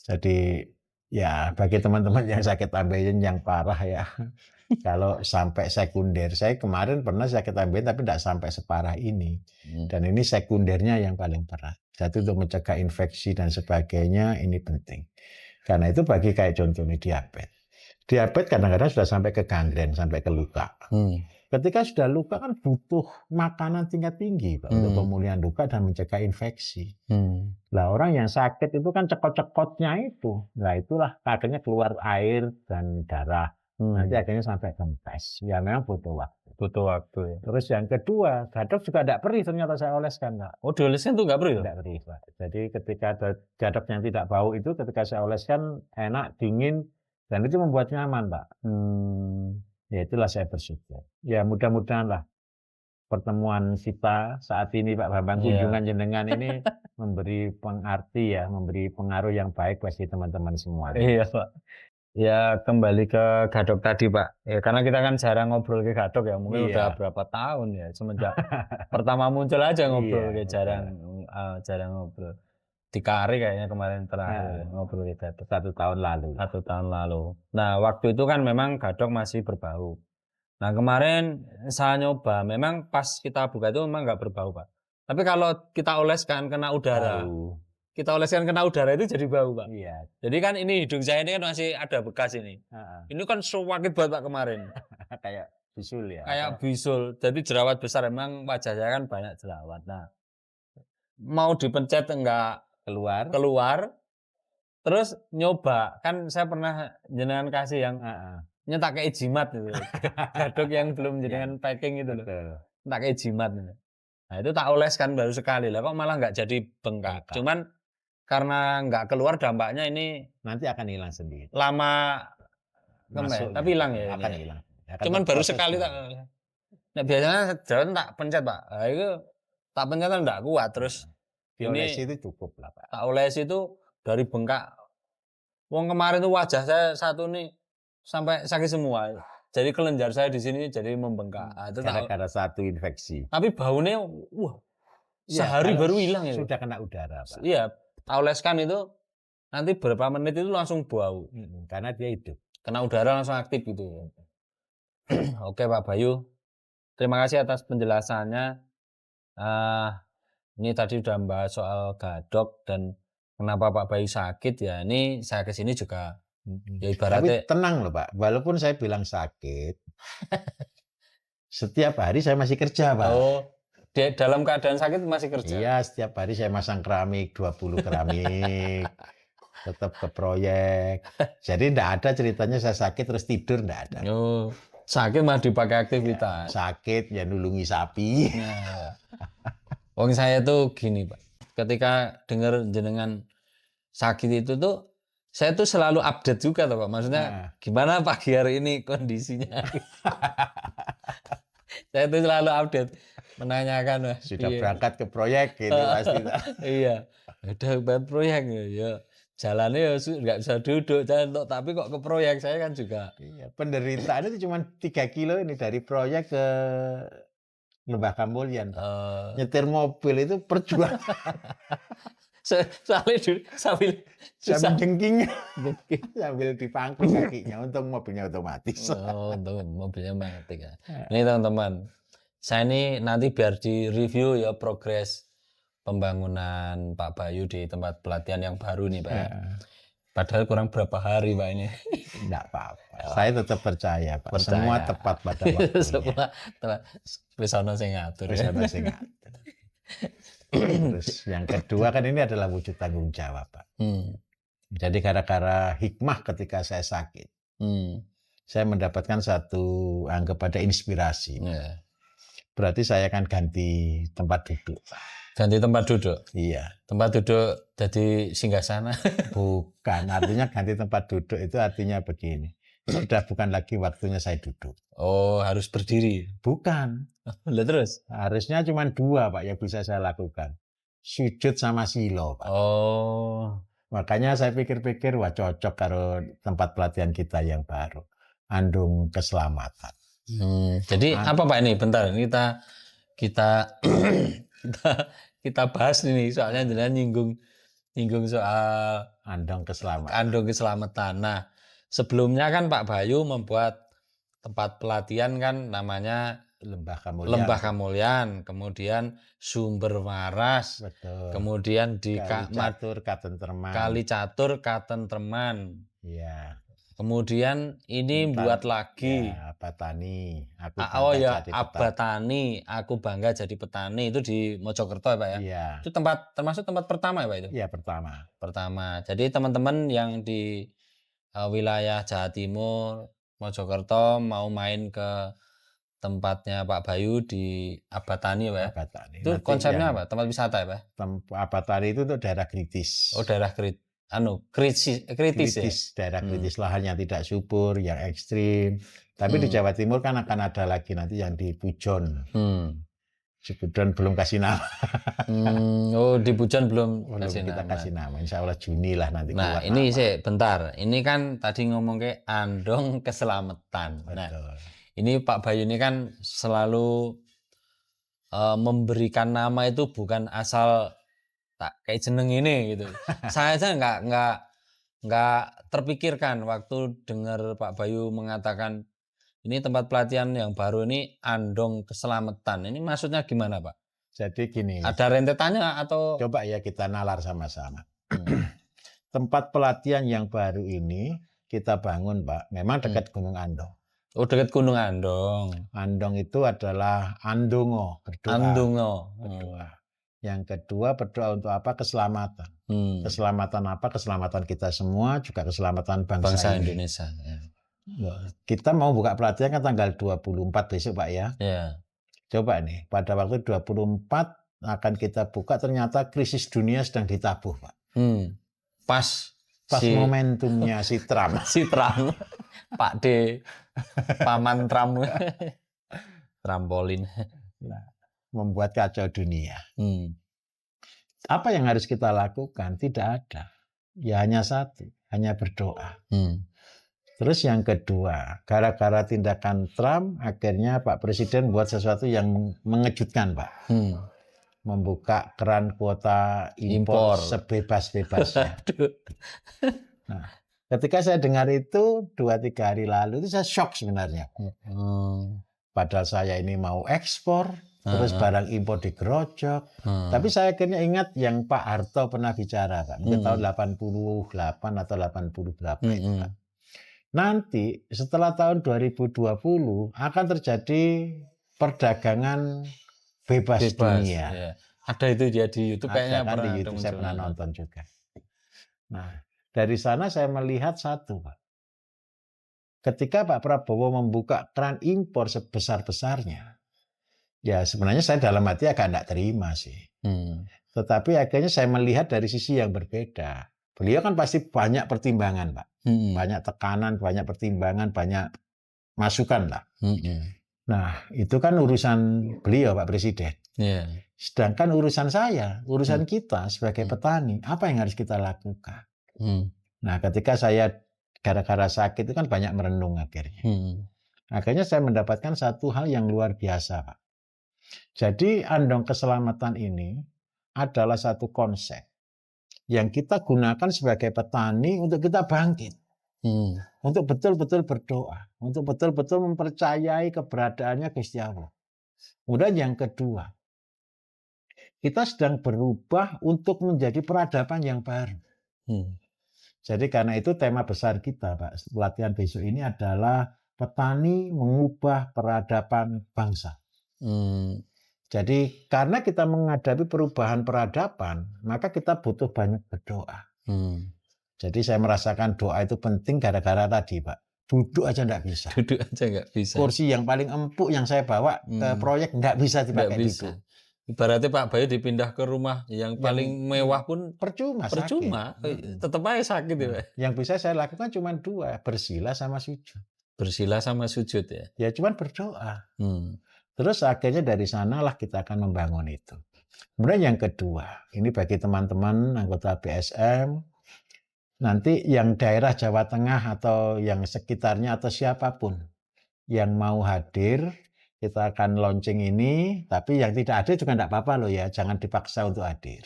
Jadi ya bagi teman-teman yang sakit ambeien yang parah ya, kalau sampai sekunder, saya kemarin pernah sakit ambeien tapi tidak sampai separah ini. Dan ini sekundernya yang paling berat. Jadi untuk mencegah infeksi dan sebagainya ini penting. Karena itu bagi kayak contohnya diabetes. Diabetes kadang-kadang sudah sampai ke gangren, sampai ke luka. Ketika sudah luka kan butuh makanan tingkat tinggi Pak, untuk pemulihan luka dan mencegah infeksi. Lah orang yang sakit itu kan cekot-cekotnya itu. Nah itulah akhirnya keluar air dan darah. Nanti akhirnya sampai kempes. Ya memang butuh waktu. Ya. Terus yang kedua, gadok juga tidak perih ternyata saya oleskan Pak. Oh dioleskan tuh nggak perih? Tidak perih Pak. Jadi ketika gadok yang tidak bau itu ketika saya oleskan enak, dingin, dan itu membuat nyaman Pak. Ya itulah saya bersyukur. Ya mudah-mudahan lah pertemuan kita saat ini Pak Bambang, kunjungan jenengan ini memberi pengerti ya, memberi pengaruh yang baik bagi teman-teman semua. Iya Pak. Ya kembali ke gadok tadi Pak. Ya karena kita kan jarang ngobrol ke gadok ya, mungkin udah berapa tahun ya semenjak pertama muncul aja ngobrol, jarang ngobrol. di Kari kayaknya kemarin terakhir ngobrol kita 1 tahun lalu. 1 tahun lalu. Nah, waktu itu kan memang gadok masih berbau. Nah, kemarin saya nyoba, memang pas kita buka itu memang nggak berbau, Pak. Tapi kalau kita oleskan kena udara, Bau. kita oleskan kena udara itu jadi bau, Pak. Iya. Jadi kan ini hidung saya ini kan masih ada bekas ini. Heeh. Ini kan sakit banget Pak kemarin. Kayak bisul ya. Kayak bisul. Jadi jerawat besar, memang wajah saya kan banyak jerawat. Nah, mau dipencet enggak keluar. Terus nyoba, kan saya pernah jenengan kasih yang Heeh. nyetak kayak jimat gitu. Gadok yang belum jenengan packing itu loh. Betul. Tak kayak jimat. Nah, itu tak oleskan baru sekali lah, kok malah nggak jadi bengkak. Bengkak. Cuman karena nggak keluar dampaknya ini Nanti akan hilang sendiri. lama Masuknya. tapi hilang ya. Akan ini. hilang. Akan Cuman baru terproses sekali tak. kembali. Nah, biasanya jalan tak pencet Pak. Nah, itu tak pencet kan nggak kuat. Terus Diolesi itu cukup lah Pak. tak olesi itu dari bengkak. Wong kemarin tuh wajah saya satu nih sampai sakit semua. Jadi kelenjar saya di sini jadi membengkak. Nah, itu Gara-gara satu infeksi. tapi baunya wah Ya, sehari kalau baru hilang ya. Sudah kena udara Pak. Iya, tak oleskan itu nanti beberapa menit itu langsung bau. Karena dia hidup. Kena udara langsung aktif gitu. Oke Pak Bayu, terima kasih atas penjelasannya. Ini tadi udah bahas soal gadok dan kenapa Pak Bayu sakit ya. Ini saya kesini juga ya ibaratnya. Tapi tenang loh Pak, walaupun saya bilang sakit, setiap hari saya masih kerja Pak. Oh, dalam keadaan sakit masih kerja? Iya, setiap hari saya masang keramik, 20 keramik. Tetap ke proyek. Jadi enggak ada ceritanya saya sakit terus tidur, enggak ada. Oh, sakit malah dipakai aktivitas. Sakit ya nulungi sapi. Nah, wong saya tuh gini Pak, ketika dengar jenengan sakit itu tuh saya tuh selalu update juga tuh Pak, maksudnya gimana pagi hari ini kondisinya. Saya tuh selalu update, menanyakan Sudah berangkat ke proyek gitu pasti. Iya, udah buat proyek ya. Jalannya ya nggak bisa duduk jalan tapi kok ke proyek saya kan juga. Iya, penderitaan itu cuma 3 kilo ini dari proyek ke Lembah Kamulyan. Nyetir mobil itu perjuangan. Soalnya sambil jengking sambil dipangku kakinya, untung mobilnya otomatis. Oh, untung mobilnya otomatis ya. Ini teman-teman, saya ini nanti biar di review ya progres pembangunan Pak Bayu di tempat pelatihan yang baru nih Pak. Padahal kurang berapa hari Pak ini. Enggak apa-apa. Saya tetap percaya Pak. Semua tepat pada waktunya. Semua tepat. Wis ana sing ngatur. Terus yang kedua kan ini adalah wujud tanggung jawab Pak. Jadi gara-gara hikmah ketika saya sakit, saya mendapatkan satu anggap ada inspirasi. Berarti saya akan ganti tempat duduk Pak. Ganti tempat duduk? Iya. Tempat duduk jadi singgasana? Bukan, artinya ganti tempat duduk itu artinya begini. Sudah bukan lagi waktunya saya duduk. Oh, harus berdiri? Bukan. Lah terus? Harusnya cuma 2 Pak yang bisa saya lakukan. Sujud sama silo Pak. Oh. Makanya saya pikir-pikir wah cocok karo tempat pelatihan kita yang baru. Andung keselamatan. Jadi apa Pak ini? Bentar, kita bahas ini soalnya jangan nyinggung soal andong keselamatan. Nah, sebelumnya kan Pak Bayu membuat tempat pelatihan kan namanya Lembah Kamulyan, kemudian Sumber Waras, betul. Kemudian di Kali Catur Katentreman. Iya. Kemudian ini buat lagi Abatani, Abatani, aku bangga jadi petani, itu di Mojokerto ya Pak ya? Iya. Itu termasuk tempat pertama ya Pak itu? Iya, pertama. Jadi teman-teman yang di wilayah Jawa Timur, Mojokerto mau main ke tempatnya Pak Bayu di Abatani ya Pak ya? Abatani. Itu konsepnya apa? Tempat wisata ya Pak? Abatani itu untuk daerah kritis. Oh, daerah kritis ya? Daerah kritis lahan yang tidak subur, yang ekstrim. Tapi di Jawa Timur kan akan ada lagi nanti yang di Pujon. Si Pujon belum kasih nama. Oh, di Pujon belum kita kasih nama. Insya Allah Juni lah nanti. Nah, ini bentar. Ini kan tadi ngomong ke andong keselamatan. Nah, ini Pak Bayu ini kan selalu memberikan nama itu bukan asal tak kayak jeneng ini gitu. Saya aja nggak terpikirkan waktu dengar Pak Bayu mengatakan ini tempat pelatihan yang baru ini Andong Keselamatan. Ini maksudnya gimana, Pak? Jadi gini, Ada rentetannya atau? coba ya kita nalar sama-sama. Hmm. Tempat pelatihan yang baru ini kita bangun, Pak, memang dekat Gunung Andong. Oh, dekat Gunung Andong. Andong itu adalah andongo, berdoa. Andongo. Berdoa. Yang kedua berdoa untuk apa? Keselamatan. Keselamatan apa? Keselamatan kita semua, juga keselamatan bangsa ini. Indonesia. Ya. Kita mau buka pelatihan kan tanggal 24 besok, Pak ya. Ya. Coba nih, pada waktu 24 akan kita buka, ternyata krisis dunia sedang ditabuh, Pak. Pas momentumnya si Trump. Si Trump. Pak D. Paman Trump. Trampolin. Nah, membuat kacau dunia. Apa yang harus kita lakukan? Tidak ada. Ya hanya satu, hanya berdoa. Terus yang kedua, gara-gara tindakan Trump, akhirnya Pak Presiden buat sesuatu yang mengejutkan, Pak. Membuka keran kuota impor sebebas-bebasnya. Nah, ketika saya dengar itu 2-3 hari lalu, itu saya shock sebenarnya. Padahal saya ini mau ekspor, terus barang impor digerojok. Tapi saya akhirnya ingat yang Pak Harto pernah bicara, Pak. Mungkin tahun 88 atau 80 berapa itu, Pak. Nanti setelah tahun 2020 akan terjadi perdagangan bebas dunia. Ya. Ada itu dia di YouTube kayaknya kan di YouTube saya pernah nonton juga. Nah, dari sana saya melihat satu, Pak. Ketika Pak Prabowo membuka keran impor sebesar-besarnya, ya sebenarnya saya dalam hati agak tidak terima sih. Tetapi akhirnya saya melihat dari sisi yang berbeda. Beliau kan pasti banyak pertimbangan, Pak. Banyak tekanan, banyak pertimbangan, banyak masukan lah. Nah, itu kan urusan beliau, Pak Presiden. Sedangkan urusan saya, urusan kita sebagai petani, apa yang harus kita lakukan? Nah, ketika saya gara-gara sakit itu kan banyak merenung akhirnya. Akhirnya saya mendapatkan satu hal yang luar biasa, Pak. Jadi Andong Keselamatan ini adalah satu konsep yang kita gunakan sebagai petani untuk kita bangkit. Untuk betul-betul berdoa. Untuk betul-betul mempercayai keberadaannya Gusti Allah. Kemudian yang kedua, kita sedang berubah untuk menjadi peradaban yang baru. Jadi karena itu tema besar kita, Pak, pelatihan besok ini adalah petani mengubah peradaban bangsa. Jadi karena kita menghadapi perubahan peradaban, maka kita butuh banyak berdoa. Jadi saya merasakan doa itu penting gara-gara tadi, Pak. Duduk aja enggak bisa. Duduk aja enggak bisa. Kursi yang paling empuk yang saya bawa ke proyek enggak bisa dipakai duduk. Ibaratnya Pak Bayu dipindah ke rumah yang paling mewah pun percuma. Tetap aja sakit ya, Pak. Yang bisa saya lakukan cuma 2, bersila sama sujud. Bersila sama sujud ya. Ya cuma berdoa. Terus akhirnya dari sanalah kita akan membangun itu. Kemudian yang kedua, ini bagi teman-teman anggota BSM, nanti yang daerah Jawa Tengah atau yang sekitarnya atau siapapun yang mau hadir, kita akan launching ini, tapi yang tidak hadir juga tidak apa-apa loh ya, jangan dipaksa untuk hadir.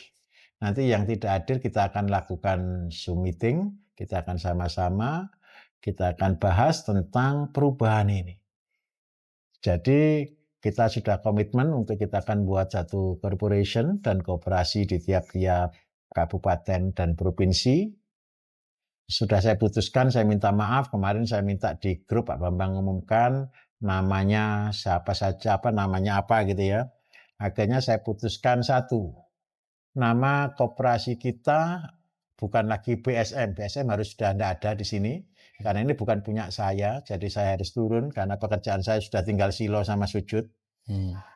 Nanti yang tidak hadir kita akan lakukan Zoom meeting, kita akan sama-sama, kita akan bahas tentang perubahan ini. Jadi kita sudah komitmen untuk kita akan buat satu corporation dan kooperasi di tiap-tiap kabupaten dan provinsi. Sudah saya putuskan, saya minta maaf, kemarin saya minta di grup Pak Bambang umumkan namanya siapa saja, namanya apa gitu ya. Akhirnya saya putuskan satu, nama koperasi kita bukan lagi BSM. BSM harus sudah tidak ada di sini, karena ini bukan punya saya, jadi saya harus turun karena pekerjaan saya sudah tinggal silo sama sujud.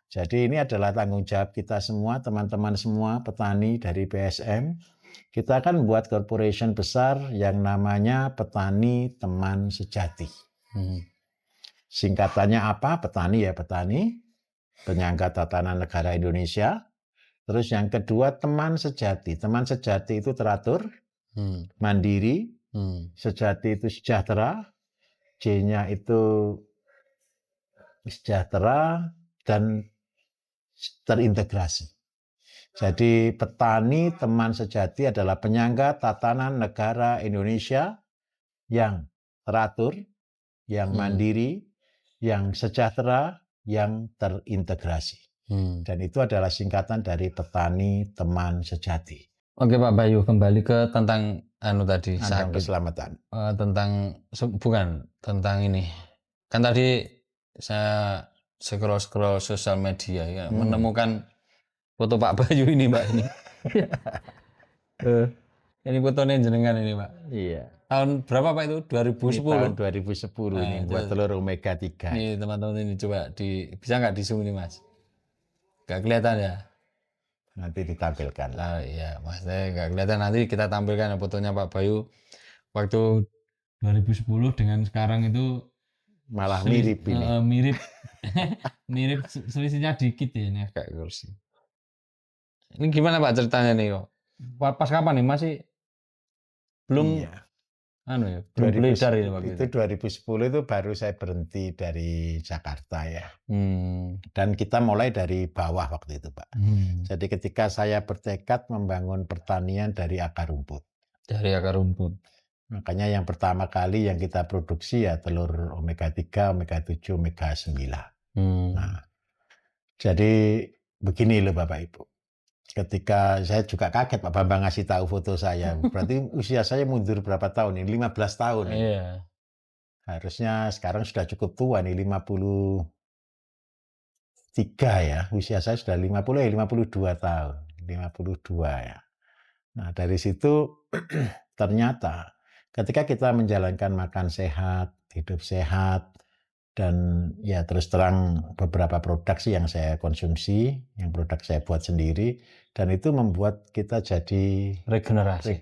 Jadi ini adalah tanggung jawab kita semua, teman-teman semua, petani dari BSM. Kita akan membuat corporation besar yang namanya Petani Teman Sejati. Singkatannya apa? Petani ya petani, Penyangga Tatanan Negara Indonesia. Terus yang kedua teman sejati. Teman sejati itu teratur, mandiri, sejati itu sejahtera, J-nya itu sejahtera dan terintegrasi. Jadi petani teman sejati adalah penyangga tatanan negara Indonesia yang teratur, yang mandiri, yang sejahtera, yang terintegrasi. Dan itu adalah singkatan dari petani teman sejati. Oke Pak Bayu, kembali ke tentang tadi Andong sakit. keselamatan. Tentang ini. Kan tadi saya scroll sosial media ya, menemukan foto Pak Bayu ini Pak ini. Ini fotonya jenengan ini Pak. Iya. Tahun berapa Pak itu? Ini tahun 2010. 2010 ini buat telur omega 3. Nih teman-teman ini coba bisa nggak di zoom ini Mas? Nggak kelihatan ya? Nanti ditampilkan. Iya Mas, nggak kelihatan, nanti kita tampilkan fotonya Pak Bayu waktu 2010 dengan sekarang itu Malah mirip ini. mirip mirip selisihnya dikit ya ini kayak kursi. Ini gimana Pak ceritanya nih kok? Pas kapan nih masih belum Iya. belum beredar ini waktu itu 2010 itu baru saya berhenti dari Jakarta ya. Dan kita mulai dari bawah waktu itu Pak. Jadi ketika saya bertekad membangun pertanian dari akar rumput. Dari akar rumput. Makanya yang pertama kali yang kita produksi ya telur omega 3, omega 7, omega 9. Nah, jadi begini loh Bapak Ibu. Ketika saya juga kaget Pak Bambang ngasih tahu foto saya. Berarti usia saya mundur berapa tahun ini? 15 tahun. Iya. Harusnya sekarang sudah cukup tua nih, 53 ya. Usia saya sudah 50 ya, 52 tahun. 52 ya. Nah, dari situ ternyata ketika kita menjalankan makan sehat, hidup sehat, dan ya terus terang beberapa produk sih yang saya konsumsi, yang produk saya buat sendiri, dan itu membuat kita jadi regenerasi.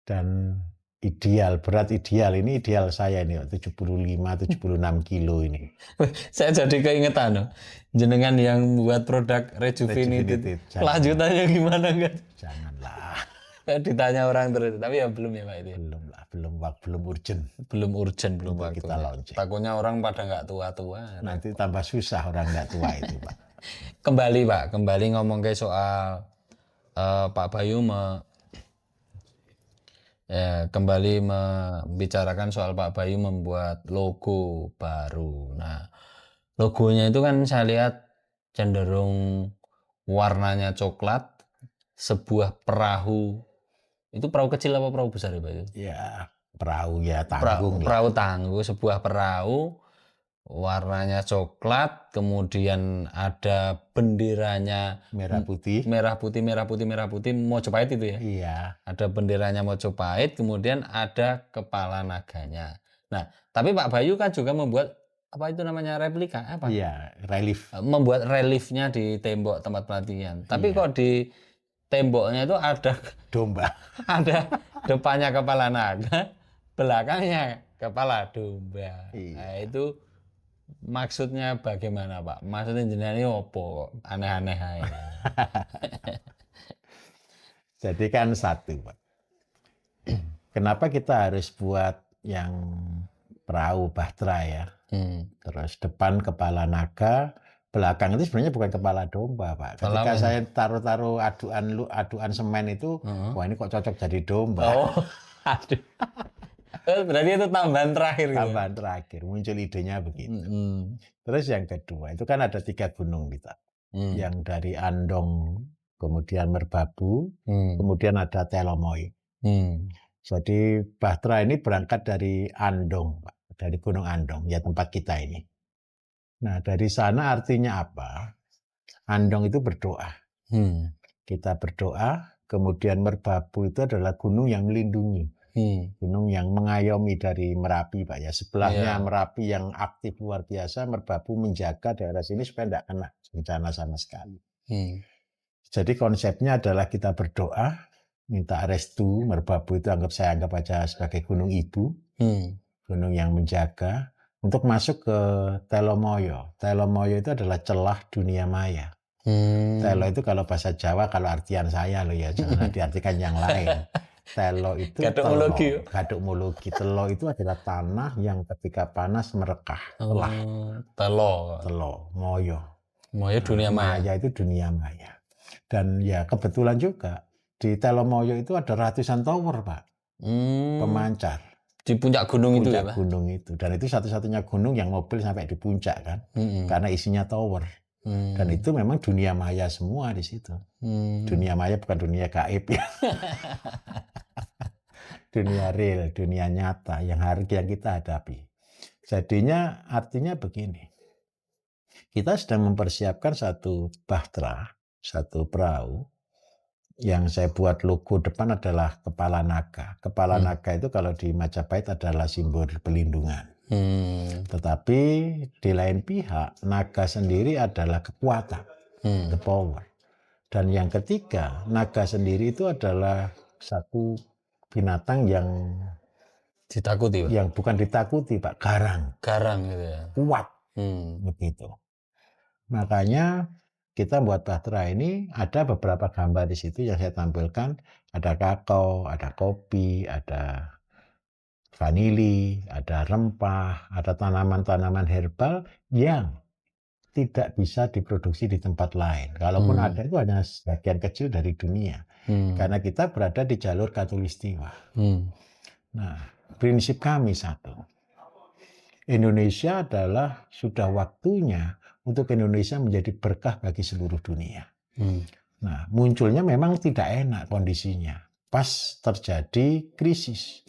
Dan ideal, berat ideal, ini ideal saya ini 75-76 kilo ini. Saya jadi keingetan jenengan yang buat produk Rejuvenated. Lanjutannya gimana enggak? Janganlah. Ditanya orang terus, tapi ya belum ya Pak itu. Belum urgent. Belum waktu. Kita launching. Takutnya orang pada nggak tua-tua. Nanti tambah susah orang nggak tua itu Pak. Kembali ngomong ke soal Pak Bayu kembali membicarakan soal Pak Bayu membuat logo baru. Nah, logonya itu kan saya lihat cenderung warnanya coklat, sebuah perahu. Itu perahu kecil apa perahu besar ya Pak? Ya, perahu ya tanggung. Perahu tangguh, sebuah perahu warnanya coklat, kemudian ada benderanya merah putih, Mojopahit itu ya? Iya. Ada benderanya Mojopahit, kemudian ada kepala naganya. Nah, tapi Pak Bayu kan juga membuat apa itu namanya replika apa? Iya, relief. Membuat reliefnya di tembok tempat pelatihan. Tapi kok di temboknya itu ada domba. Ada depannya kepala naga, belakangnya kepala domba. Iya. Nah, itu maksudnya bagaimana Pak? Maksudnya jenengan opo? Aneh-aneh aja. Jadi kan satu Pak. Kenapa kita harus buat yang perahu bahtera ya? Terus depan kepala naga, belakang itu sebenarnya bukan kepala domba Pak. Ketika saya taruh aduan semen itu, wah ini kok cocok jadi domba. Oh, aduh. Berarti itu tambahan terakhir. Tambahan terakhir, muncul idenya begitu. Terus yang kedua, itu kan ada 3 gunung kita. Yang dari Andong, kemudian Merbabu, kemudian ada Telomoy. Jadi Bahtera ini berangkat dari Andong, Pak. Dari Gunung Andong, ya tempat kita ini. Nah, dari sana artinya apa? Andong itu berdoa. Kita berdoa, kemudian Merbabu itu adalah gunung yang melindungi. Gunung yang mengayomi dari Merapi, Pak ya. Sebelahnya Merapi yang aktif luar biasa, Merbabu menjaga daerah sini supaya tidak kena bencana sama sekali. Jadi konsepnya adalah kita berdoa, minta restu. Merbabu itu saya anggap aja sebagai gunung ibu, gunung yang menjaga, untuk masuk ke Telomoyo. Telomoyo itu adalah celah dunia maya. Telo itu kalau bahasa Jawa, kalau artian saya loh ya, jangan diartikan yang lain. Telo itu gadukmologi. Telo itu adalah tanah yang ketika panas merekah. Telo. Moyo. Moyo dunia maya. Maya itu dunia maya. Dan ya kebetulan juga di Telomoyo itu ada ratusan tower, Pak, pemancar. Di puncak gunung itu ya, Puncak Pak? gunung itu. Dan itu satu-satunya gunung yang mobil sampai di puncak kan. Karena isinya tower. Dan itu memang dunia maya semua di situ. Dunia maya bukan dunia gaib ya. Dunia real, dunia nyata yang kita hadapi. Jadinya artinya begini. Kita sedang mempersiapkan satu bahtera, satu perahu yang saya buat logo depan adalah kepala naga. Kepala naga itu kalau di Majapahit adalah simbol pelindungan. Tetapi di lain pihak, naga sendiri adalah kekuatan, the power. Dan yang ketiga, naga sendiri itu adalah satu binatang yang Ditakuti, Pak? yang bukan ditakuti, Pak, Garang gitu ya. kuat, begitu. Makanya kita buat bahtera ini ada beberapa gambar di situ yang saya tampilkan. Ada kakao, ada kopi, ada vanili, ada rempah, ada tanaman-tanaman herbal yang tidak bisa diproduksi di tempat lain. Kalaupun ada itu hanya sebagian kecil dari dunia. Karena kita berada di jalur Katulistiwa. Nah, prinsip kami satu. Indonesia adalah sudah waktunya untuk Indonesia menjadi berkah bagi seluruh dunia. Nah, munculnya memang tidak enak kondisinya. Pas terjadi krisis.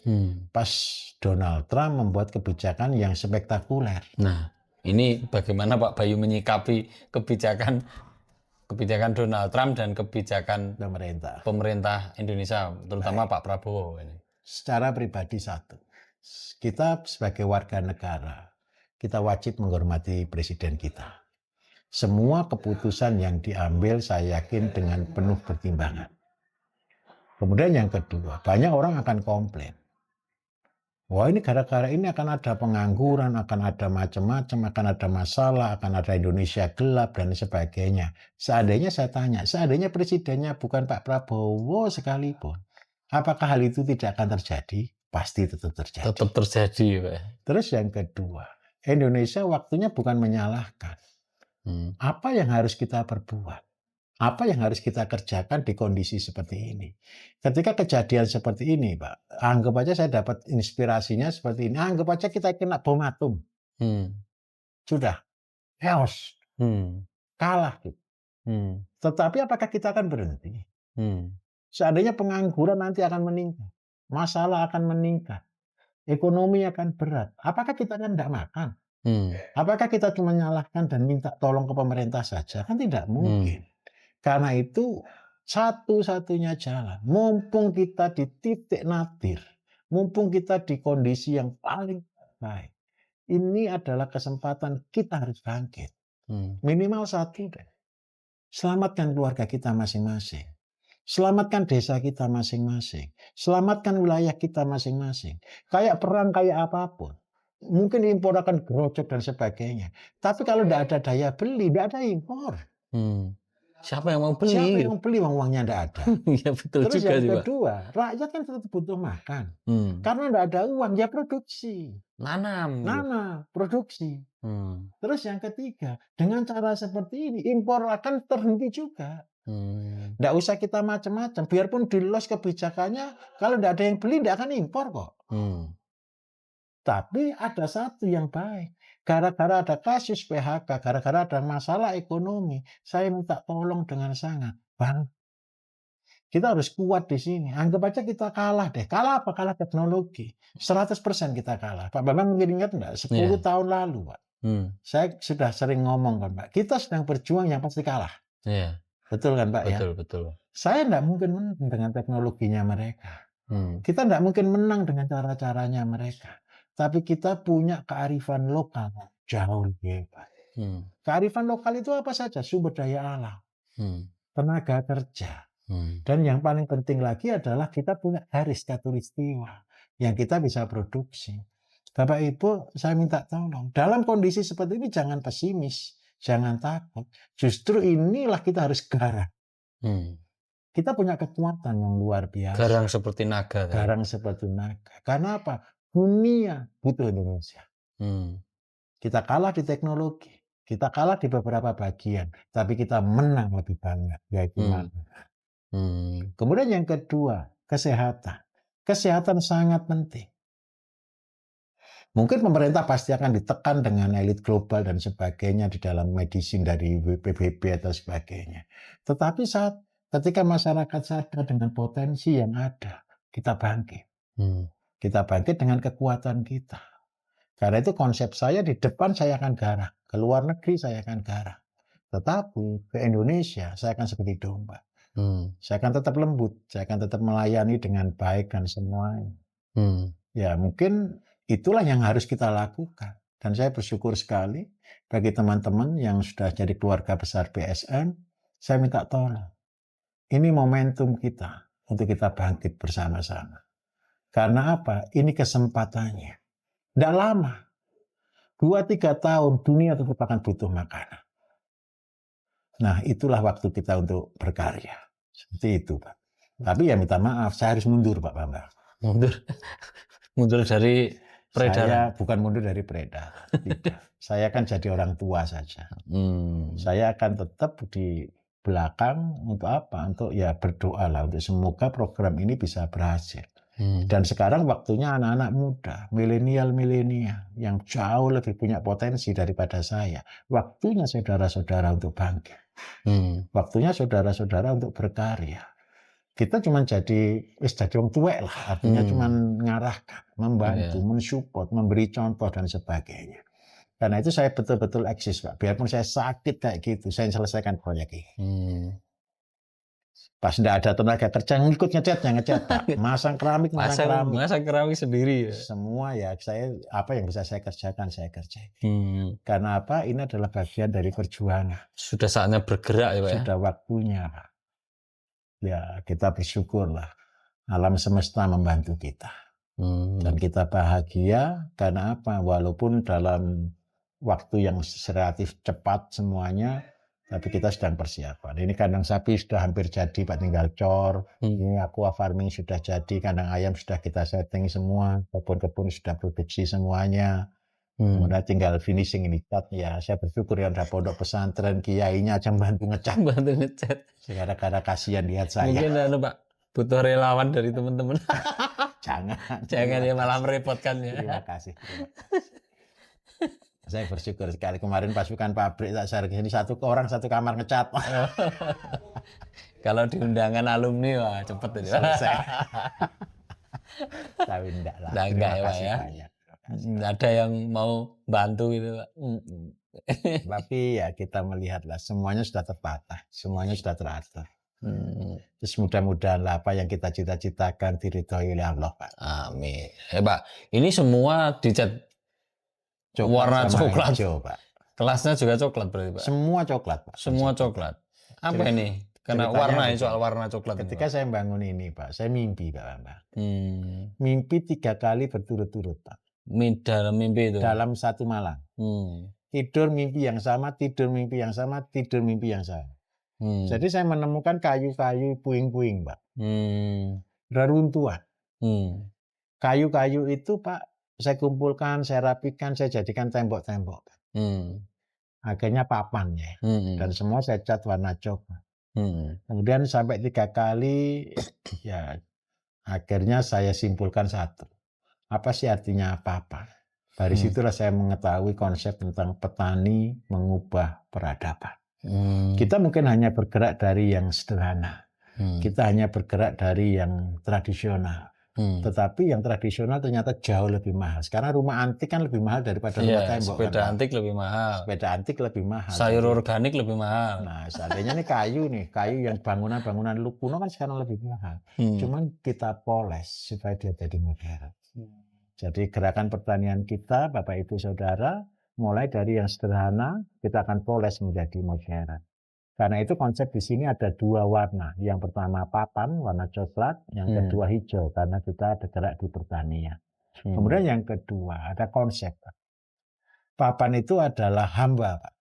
Pas Donald Trump membuat kebijakan yang spektakuler. Nah, ini bagaimana Pak Bayu menyikapi kebijakan Donald Trump dan kebijakan pemerintah Indonesia, terutama Pak Prabowo ini? Secara pribadi satu. Kita sebagai warga negara, kita wajib menghormati presiden kita. Semua keputusan yang diambil saya yakin dengan penuh pertimbangan. Kemudian yang kedua, banyak orang akan komplain. Wah, ini gara-gara ini akan ada pengangguran, akan ada macam-macam, akan ada masalah, akan ada Indonesia gelap dan sebagainya. Seandainya saya tanya, seandainya presidennya bukan Pak Prabowo sekalipun, apakah hal itu tidak akan terjadi? Pasti tetap terjadi. Tetap terjadi, Pak. Terus yang kedua, Indonesia waktunya bukan menyalahkan. Apa yang harus kita perbuat? Apa yang harus kita kerjakan di kondisi seperti ini? Ketika kejadian seperti ini, Pak, anggap aja saya dapat inspirasinya seperti ini. Anggap aja kita kena bom atom. Sudah, chaos, kalah. Gitu. Tetapi apakah kita akan berhenti? Seandainya pengangguran nanti akan meningkat. Masalah akan meningkat, ekonomi akan berat. Apakah kita kan tidak makan? Apakah kita cuma menyalahkan dan minta tolong ke pemerintah saja? Kan tidak mungkin. Karena itu satu-satunya jalan. Mumpung kita di titik nadir, mumpung kita di kondisi yang paling baik, ini adalah kesempatan kita harus bangkit. Minimal satu deh. Selamatkan keluarga kita masing-masing. Selamatkan desa kita masing-masing. Selamatkan wilayah kita masing-masing. Kayak perang, kayak apapun. Mungkin impor akan gerocok dan sebagainya. Tapi kalau tidak ada daya beli, tidak ada impor. Siapa yang mau beli? Siapa yang beli, uangnya tidak ada. Ya, betul. Terus juga yang sih, kedua, rakyat kan tetap butuh makan. Karena tidak ada uang, ya produksi. Nanam, produksi. Terus yang ketiga, dengan cara seperti ini, impor akan terhenti juga. Tidak usah kita macam-macam. Biarpun di los kebijakannya, kalau tidak ada yang beli, tidak akan impor kok. Tapi ada satu yang baik. Gara-gara ada kasus PHK, gara-gara ada masalah ekonomi, saya minta tolong dengan sangat. Bang, kita harus kuat di sini. Anggap aja kita kalah deh. Kalah apa? Kalah teknologi. 100% kita kalah. Pak Bambang mungkin ingat enggak? 10 tahun lalu, Pak. Saya sudah sering ngomong kan, Pak. Kita sedang berjuang yang pasti kalah. Betul kan, Pak? Betul. Saya tidak mungkin menang dengan teknologinya mereka. Kita tidak mungkin menang dengan cara-caranya mereka. Tapi kita punya kearifan lokal jauh lebih hebat. Kearifan lokal itu apa saja? Sumber daya alam, tenaga kerja. Dan yang paling penting lagi adalah kita punya garis katulistiwa yang kita bisa produksi. Bapak Ibu, saya minta tolong. Dalam kondisi seperti ini jangan pesimis. Jangan takut. Justru inilah kita harus garang. Kita punya kekuatan yang luar biasa. Garang seperti naga. Garang seperti naga. Karena apa? Dunia butuh Indonesia. Kita kalah di teknologi. Kita kalah di beberapa bagian, tapi kita menang lebih banyak, yaitu Hmm. makna. Hmm. Kemudian yang kedua, kesehatan. Kesehatan sangat penting. Mungkin pemerintah pasti akan ditekan dengan elit global dan sebagainya di dalam medicine dari PBB atau sebagainya. Tetapi ketika masyarakat sadar dengan potensi yang ada, kita bangkit. Hmm. Kita bangkit dengan kekuatan kita. Karena itu konsep saya di depan saya akan garang, ke luar negeri saya akan garang. Tetapi ke Indonesia saya akan seperti domba. Hmm. Saya akan tetap lembut, saya akan tetap melayani dengan baik dan semuanya. Hmm. Ya mungkin itulah yang harus kita lakukan. Dan saya bersyukur sekali bagi teman-teman yang sudah jadi keluarga besar BSN, saya minta tolong. Ini momentum kita untuk kita bangkit bersama-sama. Karena apa? Ini kesempatannya. Tidak lama. 2-3 tahun dunia tetap akan butuh makanan. Nah itulah waktu kita untuk berkarya. Seperti itu Pak. Tapi ya minta maaf, saya harus mundur Pak Bambang. Mundur. Mundur dari Saya peredaran. bukan mundur dari peredaran. Tidak. Saya kan jadi orang tua saja. Hmm. Saya akan tetap di belakang untuk apa? Untuk ya berdoa lah. Untuk semoga program ini bisa berhasil. Hmm. Dan sekarang waktunya anak-anak muda, milenial yang jauh lebih punya potensi daripada saya. Waktunya saudara-saudara untuk bangkit. Hmm. Waktunya saudara-saudara untuk berkarya. Kita cuma jadi orang tuwek lah. Artinya cuma mengarahkan, membantu, mensupport, memberi contoh dan sebagainya. Karena itu saya betul-betul eksis Pak. Biarpun saya sakit kayak gitu, saya selesaikan proyek ini. Pas tidak ada tenaga kerja, ngikut ngecat Pak. Masang keramik sendiri ya. Semua ya saya apa yang bisa saya kerjakan saya kerjakan. Karena apa? Ini adalah bagian dari perjuangan. Sudah saatnya bergerak ya Pak. Sudah waktunya Pak. Ya kita bersyukurlah alam semesta membantu kita. Dan kita bahagia karena apa? Walaupun dalam waktu yang relatif cepat semuanya, tapi kita sedang persiapan. Ini kandang sapi sudah hampir jadi Pak, tinggal cor. Ini aqua farming sudah jadi, kandang ayam sudah kita setting semua, kebun-kebun sudah produksi semuanya. Kemudian tinggal finishing ini cat ya. Saya bersyukur yang ada pondok pesantren kiainya aja bantu ngecat. Gara-gara kasihan lihat saya. Mungkin Pak butuh relawan dari teman-teman. Jangan ya malah merepotkan ya. Terima kasih. Saya bersyukur sekali kemarin pasukan pabrik tak share ini satu kamar ngecat. Kalau di undangan alumni wah cepet itu. Selesai. Tapi enggak lah. Enggak ya Pak ya. Ada yang mau bantu gitu Pak. Tapi ya kita melihatlah semuanya sudah tertata, semuanya sudah teratur. Terus mudah-mudahan apa yang kita cita-citakan diridhoi oleh Allah Pak. Amin. Pak, ini semua dicat warna coklat. Hijau, Pak. Kelasnya juga coklat berarti Pak? Semua coklat Pak. Semua coklat. Apa ini? Karena warna soal warna coklat. Ketika saya bangun ini Pak, saya mimpi Pak. Mimpi 3 kali berturut-turut Pak. Dalam mimpi itu? Dalam satu malam. Tidur mimpi yang sama, tidur mimpi yang sama, tidur mimpi yang sama. Jadi saya menemukan kayu-kayu puing-puing Pak. Reruntuhan. Kayu-kayu itu Pak, saya kumpulkan, saya rapikan, saya jadikan tembok-tembok. Akhirnya papan ya. Dan semua saya cat warna coklat. Kemudian sampai 3 kali, ya akhirnya saya simpulkan satu. Apa sih artinya papan? Dari situlah saya mengetahui konsep tentang petani mengubah peradaban. Kita mungkin hanya bergerak dari yang sederhana. Kita hanya bergerak dari yang tradisional. Tetapi yang tradisional ternyata jauh lebih mahal. Sekarang rumah antik kan lebih mahal daripada rumah tembok. Sepeda antik lebih mahal. Sepeda antik lebih mahal. Sayur organik lebih mahal. Nah, seandainya ini kayu yang bangunan-bangunan kuno kan sekarang lebih mahal. Cuman kita poles supaya dia jadi modern. Jadi gerakan pertanian kita, Bapak Ibu Saudara, mulai dari yang sederhana, kita akan poles menjadi modern. Karena itu konsep di sini ada 2 warna. Yang pertama papan, warna coklat. Yang kedua hijau, karena kita bergerak di pertanian. Kemudian yang kedua, ada konsep. Papan itu adalah hamba, Pak.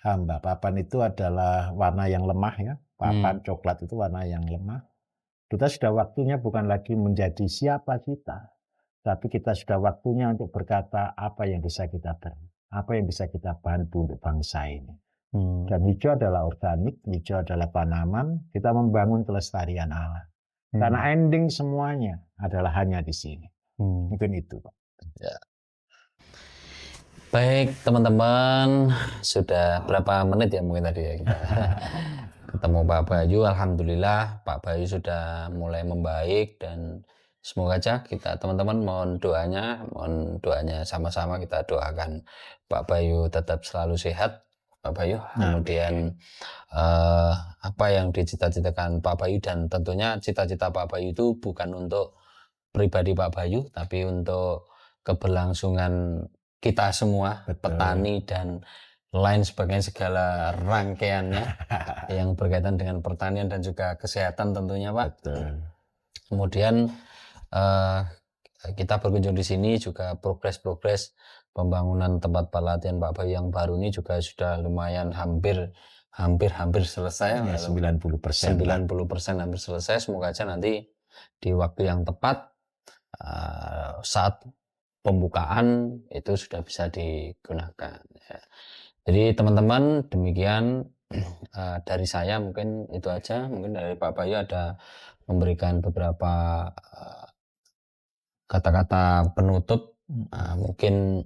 Hamba. Papan itu adalah warna yang lemah ya. Papan coklat itu warna yang lemah. Kita sudah waktunya bukan lagi menjadi siapa kita. Tapi kita sudah waktunya untuk berkata apa yang bisa kita beri. apa yang bisa kita bantu untuk bangsa ini. Dan hijau adalah organik, hijau adalah tanaman, kita membangun kelestarian alam. Karena ending semuanya adalah hanya di sini. Mungkin itu, Pak. Ya. Baik teman-teman, sudah berapa menit ya mungkin tadi ya kita ketemu Pak Bayu. Alhamdulillah Pak Bayu sudah mulai membaik, dan semoga aja kita teman-teman mohon doanya sama-sama, kita doakan Pak Bayu tetap selalu sehat Pak Bayu. Kemudian apa yang dicita-citakan Pak Bayu, dan tentunya cita-cita Pak Bayu itu bukan untuk pribadi Pak Bayu, tapi untuk keberlangsungan kita semua, petani dan lain sebagainya, segala rangkaiannya yang berkaitan dengan pertanian dan juga kesehatan tentunya, Pak. Kemudian kita berkunjung di sini juga progres pembangunan tempat pelatihan Pak Bayu yang baru ini juga sudah lumayan hampir selesai. Ya, 90%. 90% hampir selesai. Semoga aja nanti di waktu yang tepat saat pembukaan itu sudah bisa digunakan. Ya. Jadi teman-teman, demikian dari saya, mungkin itu aja. Mungkin dari Pak Bayu ada memberikan beberapa kata-kata penutup. Mungkin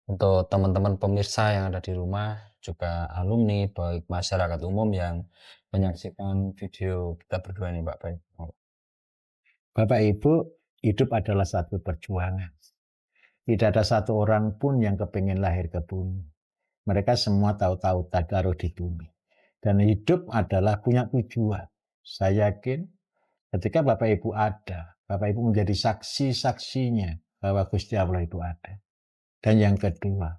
untuk teman-teman pemirsa yang ada di rumah, juga alumni, baik masyarakat umum yang menyaksikan video kita berdua ini, Pak Bayu. Bapak Ibu, hidup adalah satu perjuangan. Tidak ada satu orang pun yang kepingin lahir ke bumi. Mereka semua tahu-tahu taruh di bumi. Dan hidup adalah punya tujuan. Saya yakin ketika Bapak Ibu ada, Bapak Ibu menjadi saksi-saksinya bahwa Gusti Allah itu ada. Dan yang kedua,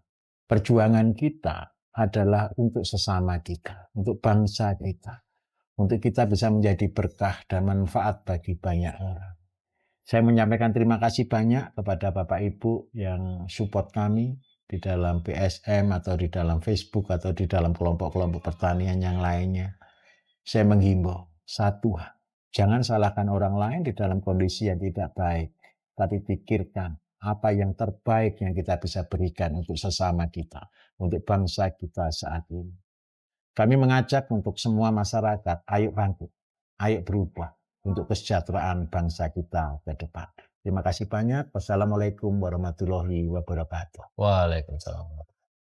perjuangan kita adalah untuk sesama kita, untuk bangsa kita. Untuk kita bisa menjadi berkah dan manfaat bagi banyak orang. Saya menyampaikan terima kasih banyak kepada Bapak Ibu yang support kami di dalam PSM atau di dalam Facebook atau di dalam kelompok-kelompok pertanian yang lainnya. Saya menghimbau satu, jangan salahkan orang lain di dalam kondisi yang tidak baik, tapi pikirkan apa yang terbaik yang kita bisa berikan untuk sesama kita, untuk bangsa kita saat ini. Kami mengajak untuk semua masyarakat, ayo bangkit, ayo berubah untuk kesejahteraan bangsa kita ke depan. Terima kasih banyak. Wassalamualaikum warahmatullahi wabarakatuh. Waalaikumsalam.